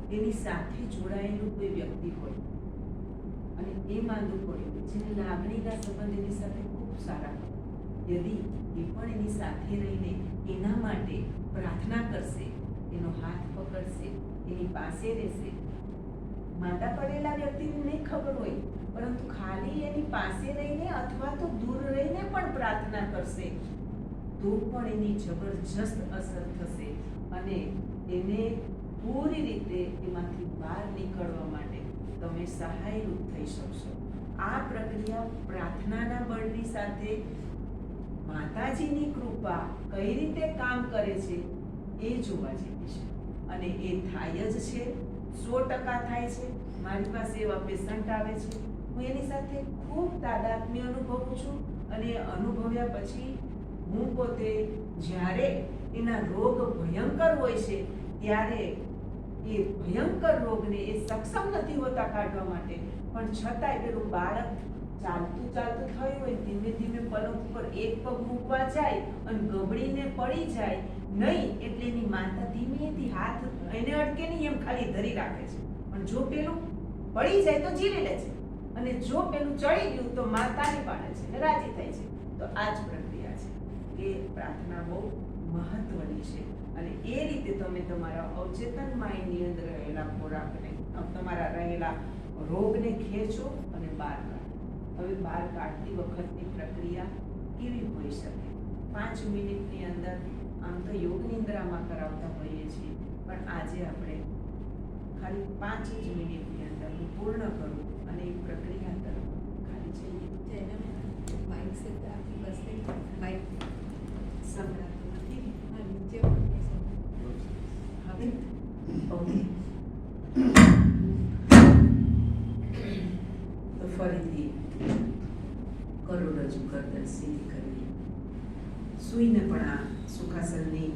એની સાથે જોડાયેલું કોઈ વ્યક્તિ હોય અને એ માનવું પડે જેને લાગણીના સંબંધ એની સાથે ખૂબ સારા હોય, યદિ એ પણ એની સાથે રહીને એના માટે પ્રાર્થના કરશે, એનો હાથ પકડશે, એની પાસે રહેશે. માતા પડેલા વ્યક્તિને નહીં ખબર હોય, પરંતુ ખાલી એની પાસે રહીને અથવા તો દૂર રહીને પણ પ્રાર્થના કરશે તો પણ એની જબરજસ્ત અસર થશે અને એને પૂરી રીતે એમાંથી બહાર નીકળવા માટે તમે સહાયરૂપ થઈ શકશો. આ પ્રક્રિયા પ્રાર્થનાના બળની સાથે માતાજીની કૃપા કઈ રીતે કામ કરે છે એ જોવા જેવી છે અને એ થાય જ છે, 100% થાય છે. મારી પાસે એવા પેશન્ટ આવે છે, હું એની સાથે ખૂબ તાદાત્મ્ય અનુભવું છું અને એ અનુભવ્યા પછી હું પોતે જ્યારે એના રોગ ભયંકર હોય છે ત્યારે એ ભયંકર રોગને એ સક્ષમ નથી હોતા કાઢવા માટે, પણ છતાંય પેલું બાળક ચાલતું થયું હોય, ધીમે ધીમે પલંગ ઉપર એક પગ મૂકવા જાય અને ગબડીને પડી જાય નહીં એટલે એની માતા ધીમેથી હાથ એને અડકે નહીં એમ ખાલી ધરી રાખે છે, પણ જો પેલું પડી જાય તો જીરી લે છે અને જો પેલું ચડી ગયું તો માતાને પાડે છે ને રાજી થાય છે. તો આ જ પ્રક્રિયા છે કે પ્રાર્થના બહુ મહત્વની છે અને એ રીતે તમે તમારા અવચેતન માઇન્ડની અંદર રહેલા ખોરાકને, તમારા રહેલા રોગને ખેંચો અને બહાર કાઢો. હવે બહાર કાઢતી વખતની પ્રક્રિયા કેવી હોઈ શકે? 5 મિનિટની અંદર, આમ તો યોગ નિંદ્રામાં કરાવતા હોઈએ છીએ, પણ આજે આપણે ખાલી 5 જ મિનિટની અંદર હું પૂર્ણ કરું અને એ પ્રક્રિયા તરફ ખાલી જઈએ. માઇક से आपकी बस में माइक સંભળાતું નથી हाँ नीचे હવે? ઓકે, તો ફરીથી કરોડરજ્જુ ગરદન સીધી કરવી. સૂઈને પણ આ સુખાસનની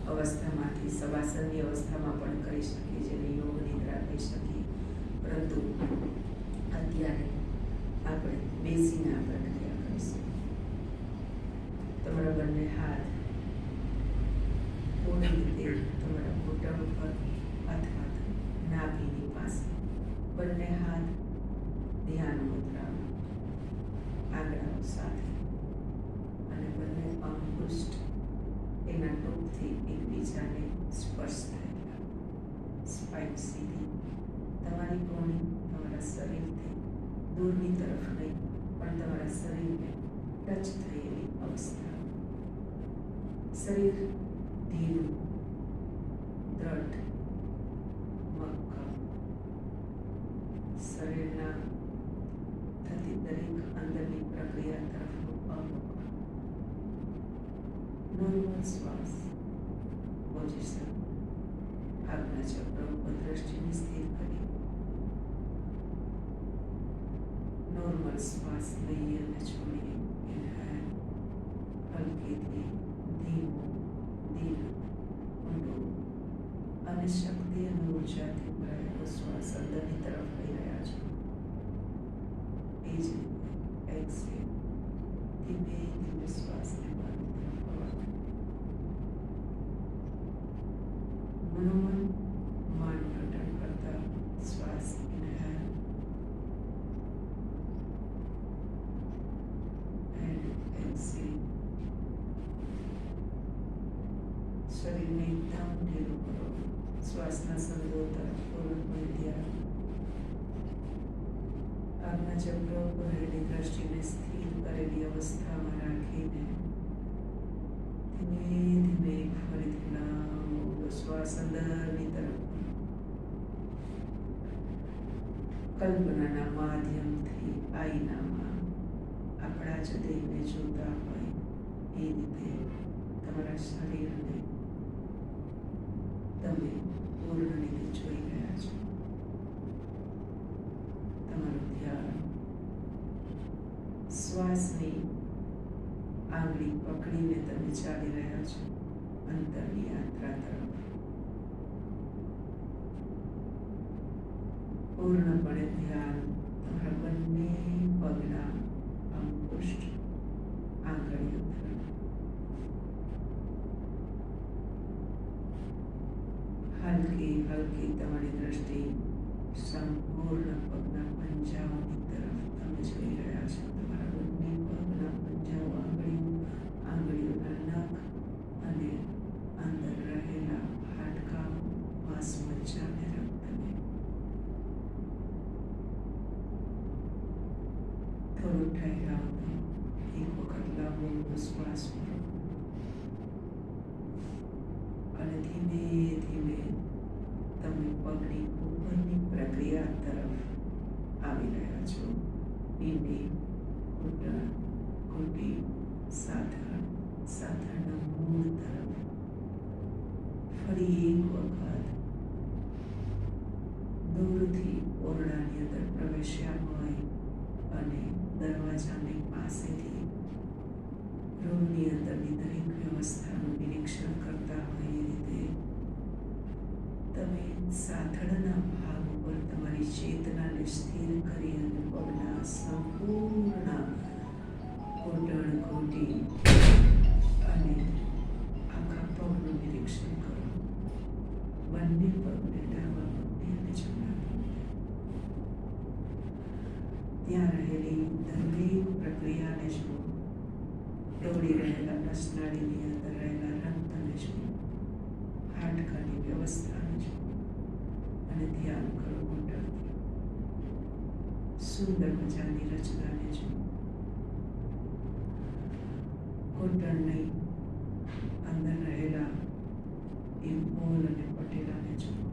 અવસ્થામાંથી શવાસનની અવસ્થામાં પણ કરી શકીએ, જેને યોગ નિદ્રા કહી શકીએ, પરંતુ અત્યારે આપણે બેસીને આ પ્રક્રિયા કરીશું. તમારા બંને હાથ પૂરી રીતે તમારા ઘૂંટણ ઉપર અથવા નાભીની પાસે, બંને હાથ ધ્યાન મુદ્રામાં આંગળાઓ સાથે અને બંને અંગુષ્ઠ એના ટોપથી એકબીજાને સ્પર્શ થયેલા. સ્પાઇન સીધી, તમારી કોણી તમારા શરીરથી દૂરની તરફ નહીં પણ તમારા શરીરને ટચ થયેલી અવસ્થા. શરીર ધીરું, દ્રઢ, મક્કમ. શરીરના થતી દરેક અંદરની પ્રક્રિયા તરફનું અવલોકન. નોર્મલ શ્વાસ પોઝિશન. આજ્ઞાચક્ર ઉપર દ્રષ્ટિને સ્થિર કરી નોર્મલ શ્વાસ લઈએ અને છોડીએ. ઇનહેલ, હલકેથી ધીમો, દીર્ઘ, ઊંડો અને શક્તિ અને ઉર્જાથી ભરાયેલો શ્વાસ અંદરની તરફ લઈ રહ્યા છો. એ જ રીતે એક્સેલ, ધીમે ધીમે શ્વાસને બહારની તરફ હવા. મનોમન માંડ ઘટન કરતા શ્વાસ. Inhale and Excel. શરીરને એકદમ ઢીલું કરો. શ્વાસના સંદો તરફ પૂર્ણપણે ધ્યાન. આજ્ઞાચક્ર ઉપર રહેલી દ્રષ્ટિને સ્થિર કરેલી અવસ્થામાં રાખીને ધીમે ધીમે ફરીથી લાંબો શ્વાસ અંદરની તરફ. કલ્પનાના માધ્યમથી આઈનામાં આપણા જ દેહને જોતા હોય એ રીતે તમારા શરીરને તમે પૂર્ણ રીતે જોઈ રહ્યા છો. તમારું ધ્યાન શ્વાસની આંગળી પકડીને તમે ચાલી રહ્યા છો અંતરની યાત્રા તરફ. પૂર્ણપણે ધ્યાન તમારા બંને પગના અંગુષ્ઠ આંગળીઓ તરફ. હલકી હલકી તમારી દ્રષ્ટિ સંપૂર્ણ પગના પંજાઓની તરફ તમે જોઈ રહ્યા છો. તમારા બંને પગના પંજાઓ, આંગળીઓના નખ અને અંદર રહેલા હાડકાં, માંસ મજ્જા અને રક્તને. થોડું ઠહેરાવતો એક વખત લાંબો શ્વાસ ભરો અને ધીમે ધીમે તમે પગની ઉપરની પ્રક્રિયા તરફ આવી રહ્યા છો. પીંડી, ઘૂંટણ, ઘૂંટી, સાથળ, સાથળના મૂળ તરફ. ફરી એક વખત દૂરથી ઓરડાની અંદર પ્રવેશ્યા હોય અને દરવાજાની પાસેથી રૂમની અંદરની દરેક વ્યવસ્થાનું નિરીક્ષણ કરતા હોય એ રીતે તમે સાથળના ભાગ ઉપર તમારી ચેતનાને સ્થિર કરી અને પગના સંપૂર્ણ ઘૂંટણ, ઘૂંટી અને આખા પગનું નિરીક્ષણ કરો. બંને પગને, ડાબા પગને અને જમણા પગને. ત્યાં રહેલી દરેક પ્રક્રિયાને જુઓ. દોડી રહેલા નસનાળીની અંદર રહેલા રક્તને જુઓ. હાડકાની વ્યવસ્થાને જુઓ અને ધ્યાન કરો ઘૂંટણથી. સુંદર મજાની રચનાને જુઓ. ઘૂંટણની અંદર રહેલા એ બોલ અને પટેલાને જુઓ.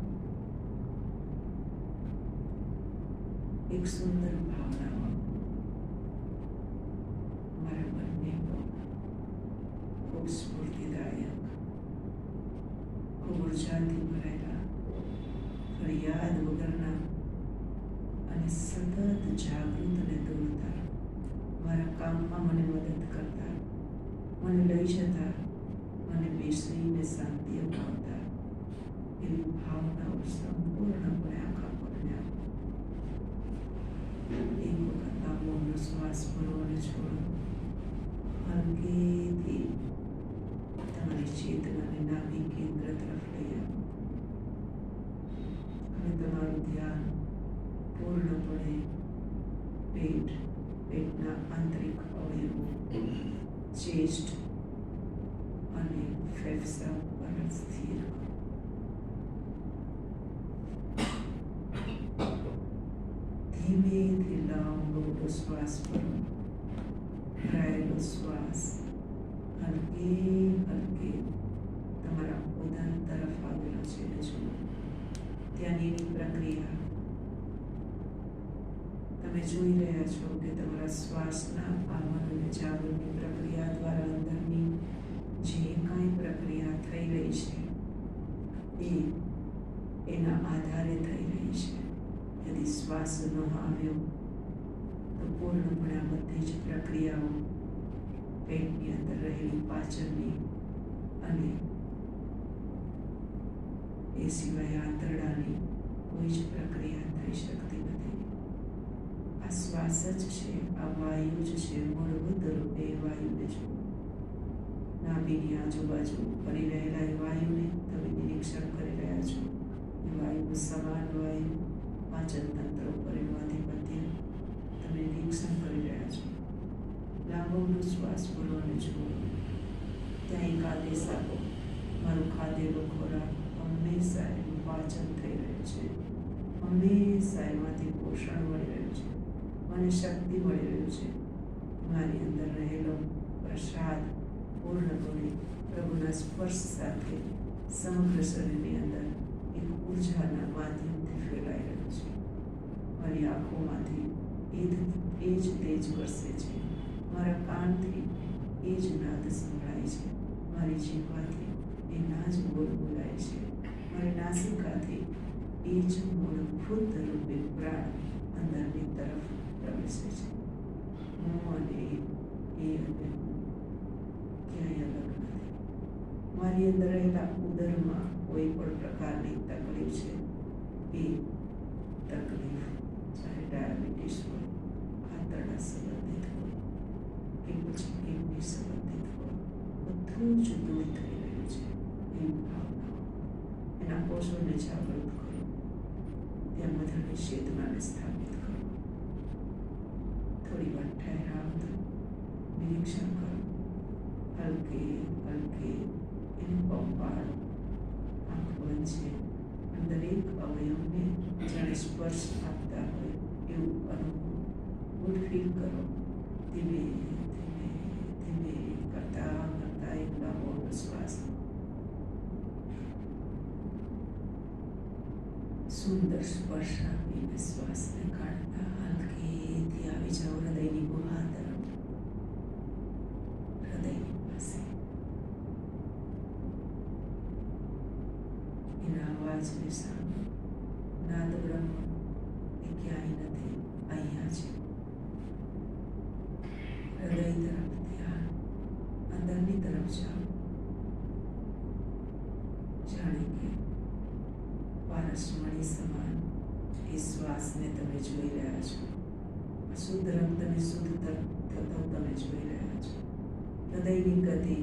એક સુંદર ભાવનાઓ. મારા બંને પગ ખૂબ સ્ફૂર્તિદાયક, ખૂબ ઉર્જાથી ભરાયેલા, ફરિયાદ વગરના અને સતત જાગૃત અને દોડતા, મારા કામમાં મને મદદ કરતા, મને લઈ જતા, મને બેસરીને શાંતિ અપાવતા એવી ભાવનાઓ સંપૂર્ણપણે આખા પગને આપો. એક વખત લાંબો શ્વાસ ભરો અને છોડો. હલકેથી તમારી ચેતનાને નાભી કેન્દ્ર તરફ લઈ આવો અને તમારું ધ્યાન પૂર્ણપણે પેટના આંતરિક અવયવો, ચેસ્ટ અને ફેફસા પર સ્થિર કરો. ધીમેથી લાંબો શ્વાસ ભરો. ભરાયેલો શ્વાસ હલકે હલકે તમારા ઉદન તરફ આવેલો છે. જુઓ ત્યાંની પ્રક્રિયા તમે જોઈ રહ્યા છો કે તમારા શ્વાસના આગમન અને જાગૃતની પ્રક્રિયા દ્વારા અંદરની જે કાંઈ પ્રક્રિયા થઈ રહી છે એ એના આધારે થઈ રહી છે. यदि શ્વાસ ન આવ્યો તો પૂર્ણપણે આ બધી જ પ્રક્રિયાઓ પેટની અંદર રહેલી પાચનની અને એ સિવાય આંતરડાની કોઈ જ પ્રક્રિયા થઈ શકતી નથી. આ શ્વાસ જ છે, આ વાયુ જ છે. મૂળભૂત રૂપે એ વાયુને જુઓ. નાભીની આજુબાજુ ફરી રહેલા એ વાયુને તમે નિરીક્ષણ કરી રહ્યા છો. એ વાયુ સમાન વાયુ પાચન તંત્ર ઉપર એનું આધિપત્ય તમે નિરીક્ષણ કરી રહ્યા છો. લાંબો શ્વાસ પૂરવાનો જુઓ. ત્યાં એક આદેશ આપો, મારું ખાધેલો ખોરાક હંમેશા એનું પાચન થઈ રહ્યું છે, હંમેશા એમાંથી પોષણ મળી રહ્યું છે, મને શક્તિ મળી રહ્યું છે. મારી અંદર રહેલો પ્રસાદ પૂર્ણપણે પ્રભુના સ્પર્શ સાથે સમગ્ર શરીરની અંદર એક ઉર્જાના માધ્યમથી ફેલાઈ રહ્યું છે. મારી આંખોમાંથી એ જ તેજ વરસે છે, મારા કાનથી એ જ નાદ સંભળાય છે, મારી જીભમાંથી એ નાજ બોલાય છે, મારી નાસિકાથી એ જ મૂળભૂત રૂપે પ્રાણ અંદરની તરફ પ્રવેશે છે. હું અને એ અને ક્યાંય અલગ નથી. મારી અંદર રહેલા ઉદરમાં કોઈ પણ પ્રકારની તકલીફ છે, એ તકલીફ ચાહે ડાયાબિટીસ હોય, આંતરડા સંબંધિત હોય કે પછી કિડની સંબંધિત હોય, બધું જ દૂર થઈ રહ્યું છે. એવી ભાવનાઓ એના કોષોને જાગૃત કરો. ત્યાં બધાની ચેતનાને સ્થાપિત કરો. થોડી વાર ઠહેરાવ દો, નિરીક્ષણ કરો. હલકે હલકે એને પંપાળો. આંખ બંધ છે, દરેક અવયવને જાણે સ્પર્શ આપતા હોય એવું અનુભવ. ગુડ ફીલ કરો. ધીમે ધીમે ધીમે કરતા કરતા એક લાંબો શ્વાસ. સુંદર સ્પર્શ આપીને શ્વાસને કાઢતા હલકેથી આવી જાઓ હૃદયની ગુહા તરફ. હૃદયની પાસે એના અવાજને સાંભળો. નાદ બ્રહ્મ એ ક્યાંય નથી, અહીંયા છે. હૃદય તરફ ધ્યાન, અંદરની તરફ જાઓ. જાણે કે પારસમણી સમાન એ શ્વાસને તમે જોઈ રહ્યા છો. શુદ્ધ રક્તને શુદ્ધ થતો તમે જોઈ રહ્યા છો. હૃદયની ગતિ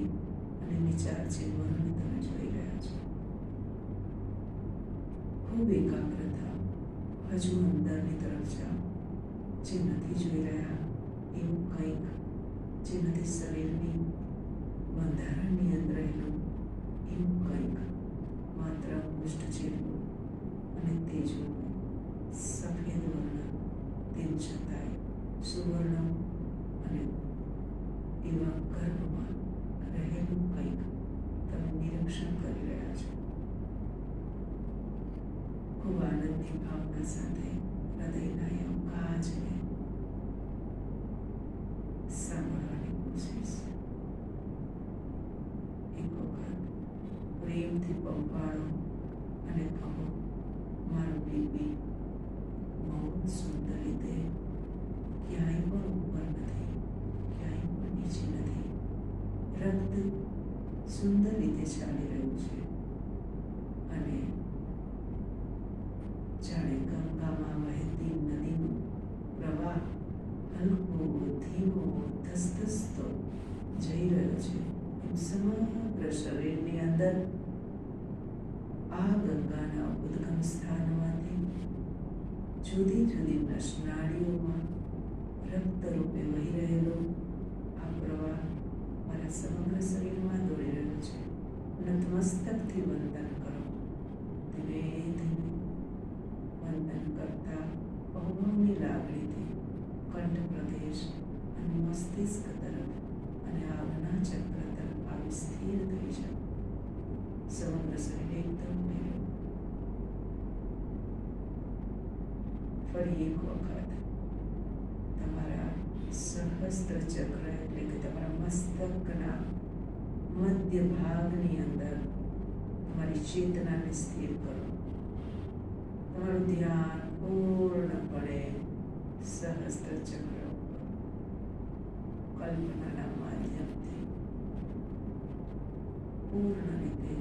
અને વિચાર ચિહ્નોને તમે જોઈ રહ્યા છો. ખૂબ એકાગ્ર થાઓ. હજુ અંદરની તરફ જાઓ. જે નથી જોઈ રહ્યા એવું કંઈક, જે નથી શરીરની બંધારણની અંદર રહેલું એવું કંઈક, માત્ર પુષ્ટ જેટલું અને તેજો સફેદ વર્ણ, તેમ છતાંય સુવર્ણ અને એવા ગર્ભમાં રહેલું કંઈક તમે નિરીક્ષણ કરી રહ્યા છો. ખૂબ આનંદની ભાવના સાથે હૃદયના એ અવકાશને સાંભળવાની કોશિશ. એક વખત પ્રેમથી પંપાળો અને કહો, મારું બેબી બહુ સુંદર રીતે ક્યાંય પણ ઉપર નથી, ક્યાંય પણ નીચે નથી. રક્ત સુંદર રીતે ચાલી રહ્યું છે અને જાણે ગંગામાં વહેતી નદીનો પ્રવાહ હલકો ધીમો ધસધસતો જઈ રહ્યો છે. એમ સમગ્ર શરીરની અંદર આ ગંગાના ઉદ્ગમ સ્થાનમાંથી જુદી જુદી નસનાળીઓમાં રક્ત રૂપે વહી રહેલો આ પ્રવાહ મારા સમગ્ર શરીરમાં દોડી રહ્યો છે. નતમસ્તકથી વંદન કરો. ધીમે ધીમે વંદન કરતા અવગમની લાગણીથી કંઠ પ્રદેશ અને મસ્તિષ્ક તરફ અને આજ્ઞા ચક્ર તરફ આવી સ્થિર થઈ જાઓ. સમગ્ર શરીર એકદમ મેળવો. ફરી એક વખત તમારા સહસ્ત્ર ચક્ર એટલે કે તમારા મસ્તકના મધ્ય ભાગની અંદર તમારી ચેતનાને સ્થિર કરો. તમારું ધ્યાન પૂર્ણપણે સહસ્ત્ર ચક્ર ઉપર કલ્પનાના માધ્યમથી પૂર્ણ રીતે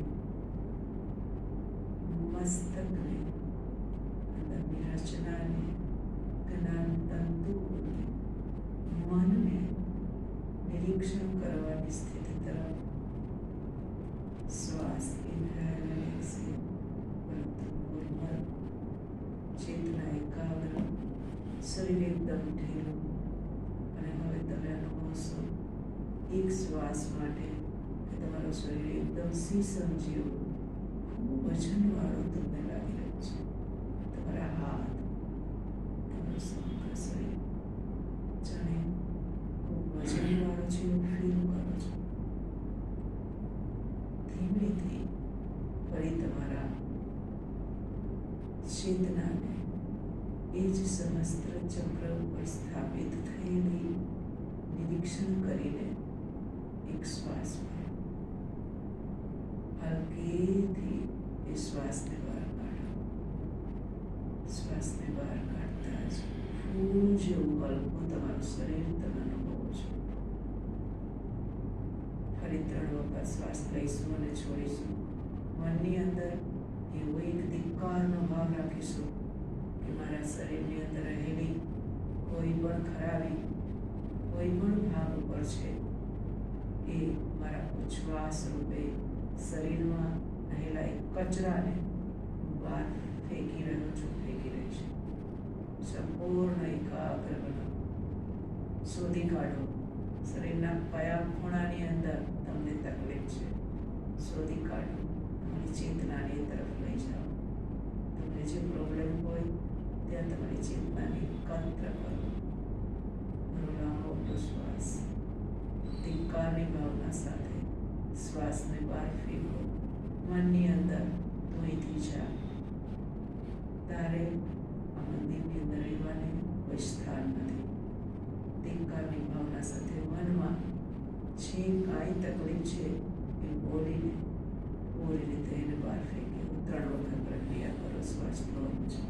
મસ્તકને અંદરની રચનાને જ્ઞાન તંતુઓને મનને નિરીક્ષણ કરવાની સ્થિતિ તરફ શ્વાસ ઇન્હેલ અને એક્સહેલ પરંતુ નોર્મલ ચેતના એકાગ્ર શરીર એકદમ ઢીલું અને હવે તમે અનુભવશો એક શ્વાસ માટે કે તમારું શરીર એકદમ સીસમ જેવું ખૂબ વજનવાળું તમને લાગી રહ્યું છે. તમારા હાથ તમારું સમગ્ર શરીર જાણે ખૂબ વજનવાળું છે એવું ફીલ કરો છો. ધીમેથી ફરી તમારા ચેતનાને એ જ સહસ્ત્ર ચક્ર ઉપર સ્થાપિત થયેલી નિરીક્ષણ કરીને એક શ્વાસમાં હલકેથી એ શ્વાસને બહાર કાઢો. શ્વાસને બહાર કાઢતા જ ફૂલ જેવું હલકું તમારું શરીર તમે અનુભવો છો. ફરી 3 વખત શ્વાસ લઈશું અને છોડીશું. મનની અંદર એવો એક ધિક્કારનો ભાવ રાખીશું કે મારા શરીરની અંદર રહેલી કોઈ પણ ખરાબી કોઈ પણ ભાગ ઉપર છે એ મારા ઉચ્છ્વાસ રૂપે શરીરમાં રહેલા એક કચરાને બહાર ફેંકી રહ્યો છું, ફેંકી રહી છે. સંપૂર્ણ એકાગ્ર બનો. શોધી કાઢો શરીરના કયા ખૂણાની અંદર તમને તકલીફ છે. શોધી કાઢો. તમારી ચેતનાને એ તરફ લઈ જાઓ. તમને જે પ્રોબ્લેમ હોય ત્યાં તમારી ચેતનાને એકત્ર કરો. લાંબો શ્વાસ ધિક્કારની ભાવના સાથે શ્વાસને બહાર ફેંકો. મનની અંદર તું અહીંથી જા. તારે આ મંદિરની અંદર રહેવાને કોઈ સ્થાન નથી. ધિક્કારની ભાવના સાથે મનમાં જે કાંઈ તકલીફ છે એ બોલીને પૂરી રીતે એને બહાર ફેંકી 3 વખત પ્રક્રિયા કરો. શ્વાસ લો છે.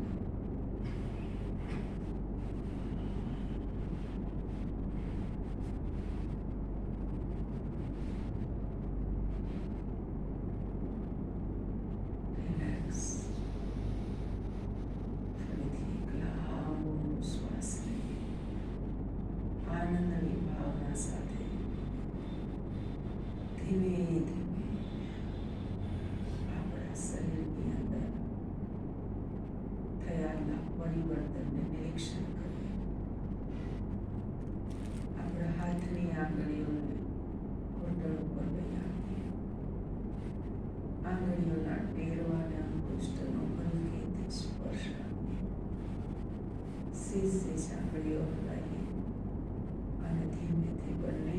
આનંદની ભાવના સાથે ધીમે ધીમે આપણા શરીરની અંદર થયેલા પરિવર્તનને નિરીક્ષણ કરીએ. આપણા હાથની આંગળીઓને ઘૂંટણ ઉપર લઈ આવીએ. આંગળીઓના ટેરવાને અંગુષ્ઠનો હલકેથી સ્પર્શ આપીએ. સીધી આંગળીઓ હલાવીએ અને ધીમેથી બંને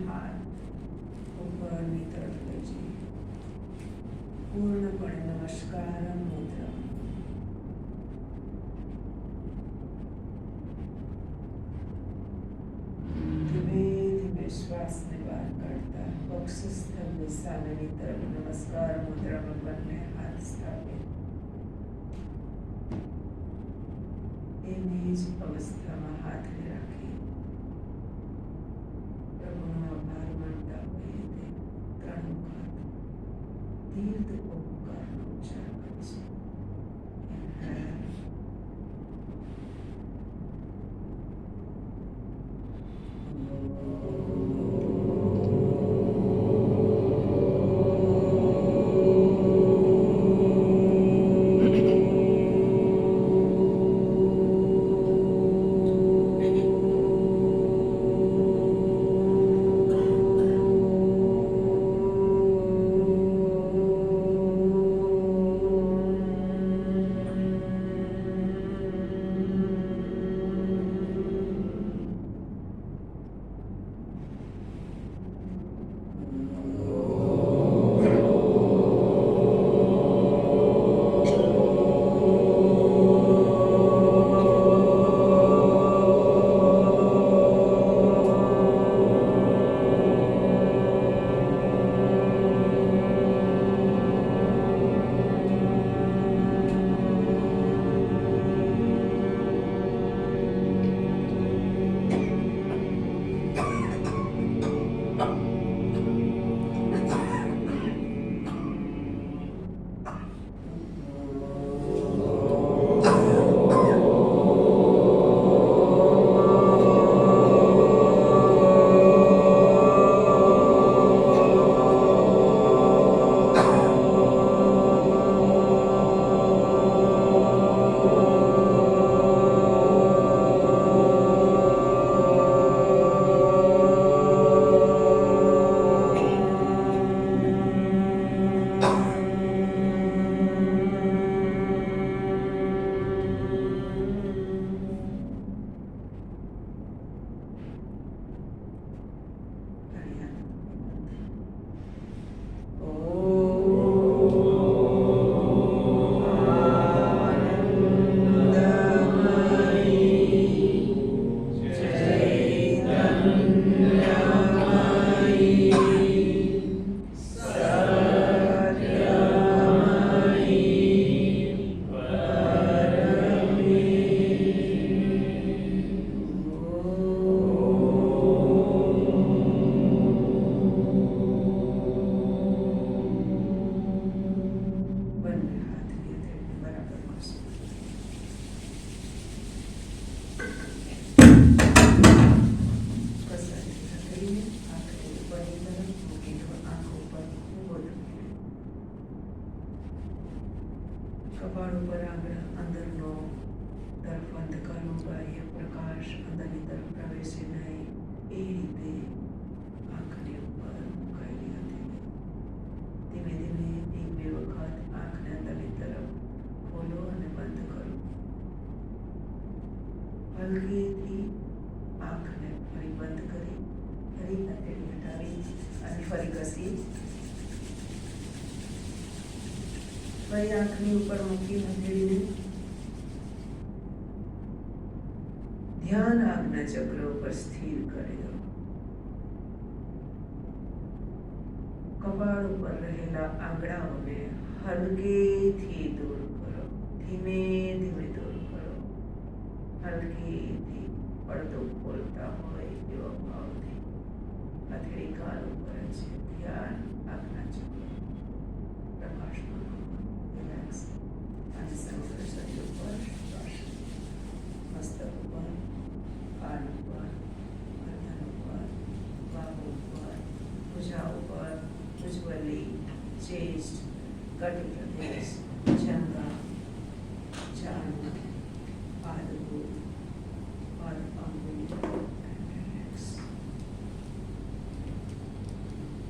હાથ ઉપરની તરફ લઈ જઈએ. પૂર્ણપણે નમસ્કાર મુદ્રા. ધીમે ધીમે શ્વાસને બહાર કાઢતા વક્ષસ્થળની સામેની તરફ નમસ્કાર મુદ્રામાં બંને હાથ સ્થાપિત. એની જ અવસ્થામાં હાથને રાખી પ્રભુનો આભાર માનતા હોઈએ તે 3 વખત દીર્ઘ ઓમકારનો ઉચ્ચાર કરીશું. કપાળ ઉપર આંગળા, અંદરનો તરફ અંધકારનો બાહ્ય પ્રકાશ અંદરની તરફ પ્રવેશે નહીં એ રીતે આંખની ઉપર મુકાયેલી હતી. ધીમે ધીમે એક બે વખત આંખને અંદરની તરફ ખોલો અને બંધ કરો. હલકેથી આંખને ફરી બંધ કરી ફરી હથેળી હટાવી અને ફરી કસી ફરી આંખની ઉપર મૂકી હથેળીને ધ્યાન આજ્ઞા ચક્ર ઉપર સ્થિર કરી દો. કપાળ ઉપર રહેલા આંગળાઓને હલકેથી દૂર કરો, ધીમે ધીમે દૂર કરો. હલકેથી પડદો ખોલતા હોય એવા ભાવથી હથેળી ગાલ ઉપર છે. ધ્યાન આજ્ઞા ચક્ર પ્રકાશમાં રિલેક્સ અને સમગ્ર શરીર ઉપર શ્વાસ. મસ્તક ઉપર, કાન ઉપર, ગરદન ઉપર, બાહુ ઉપર, ભુજા ઉપર, ઉજ્જવલી, ચેસ્ટ, કટી પ્રદેશ, જંગા, જાંઘ, પાદગુદ, પદ અંગુલી and relax.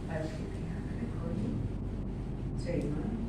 હલકેથી આંખને ખોલી જય માં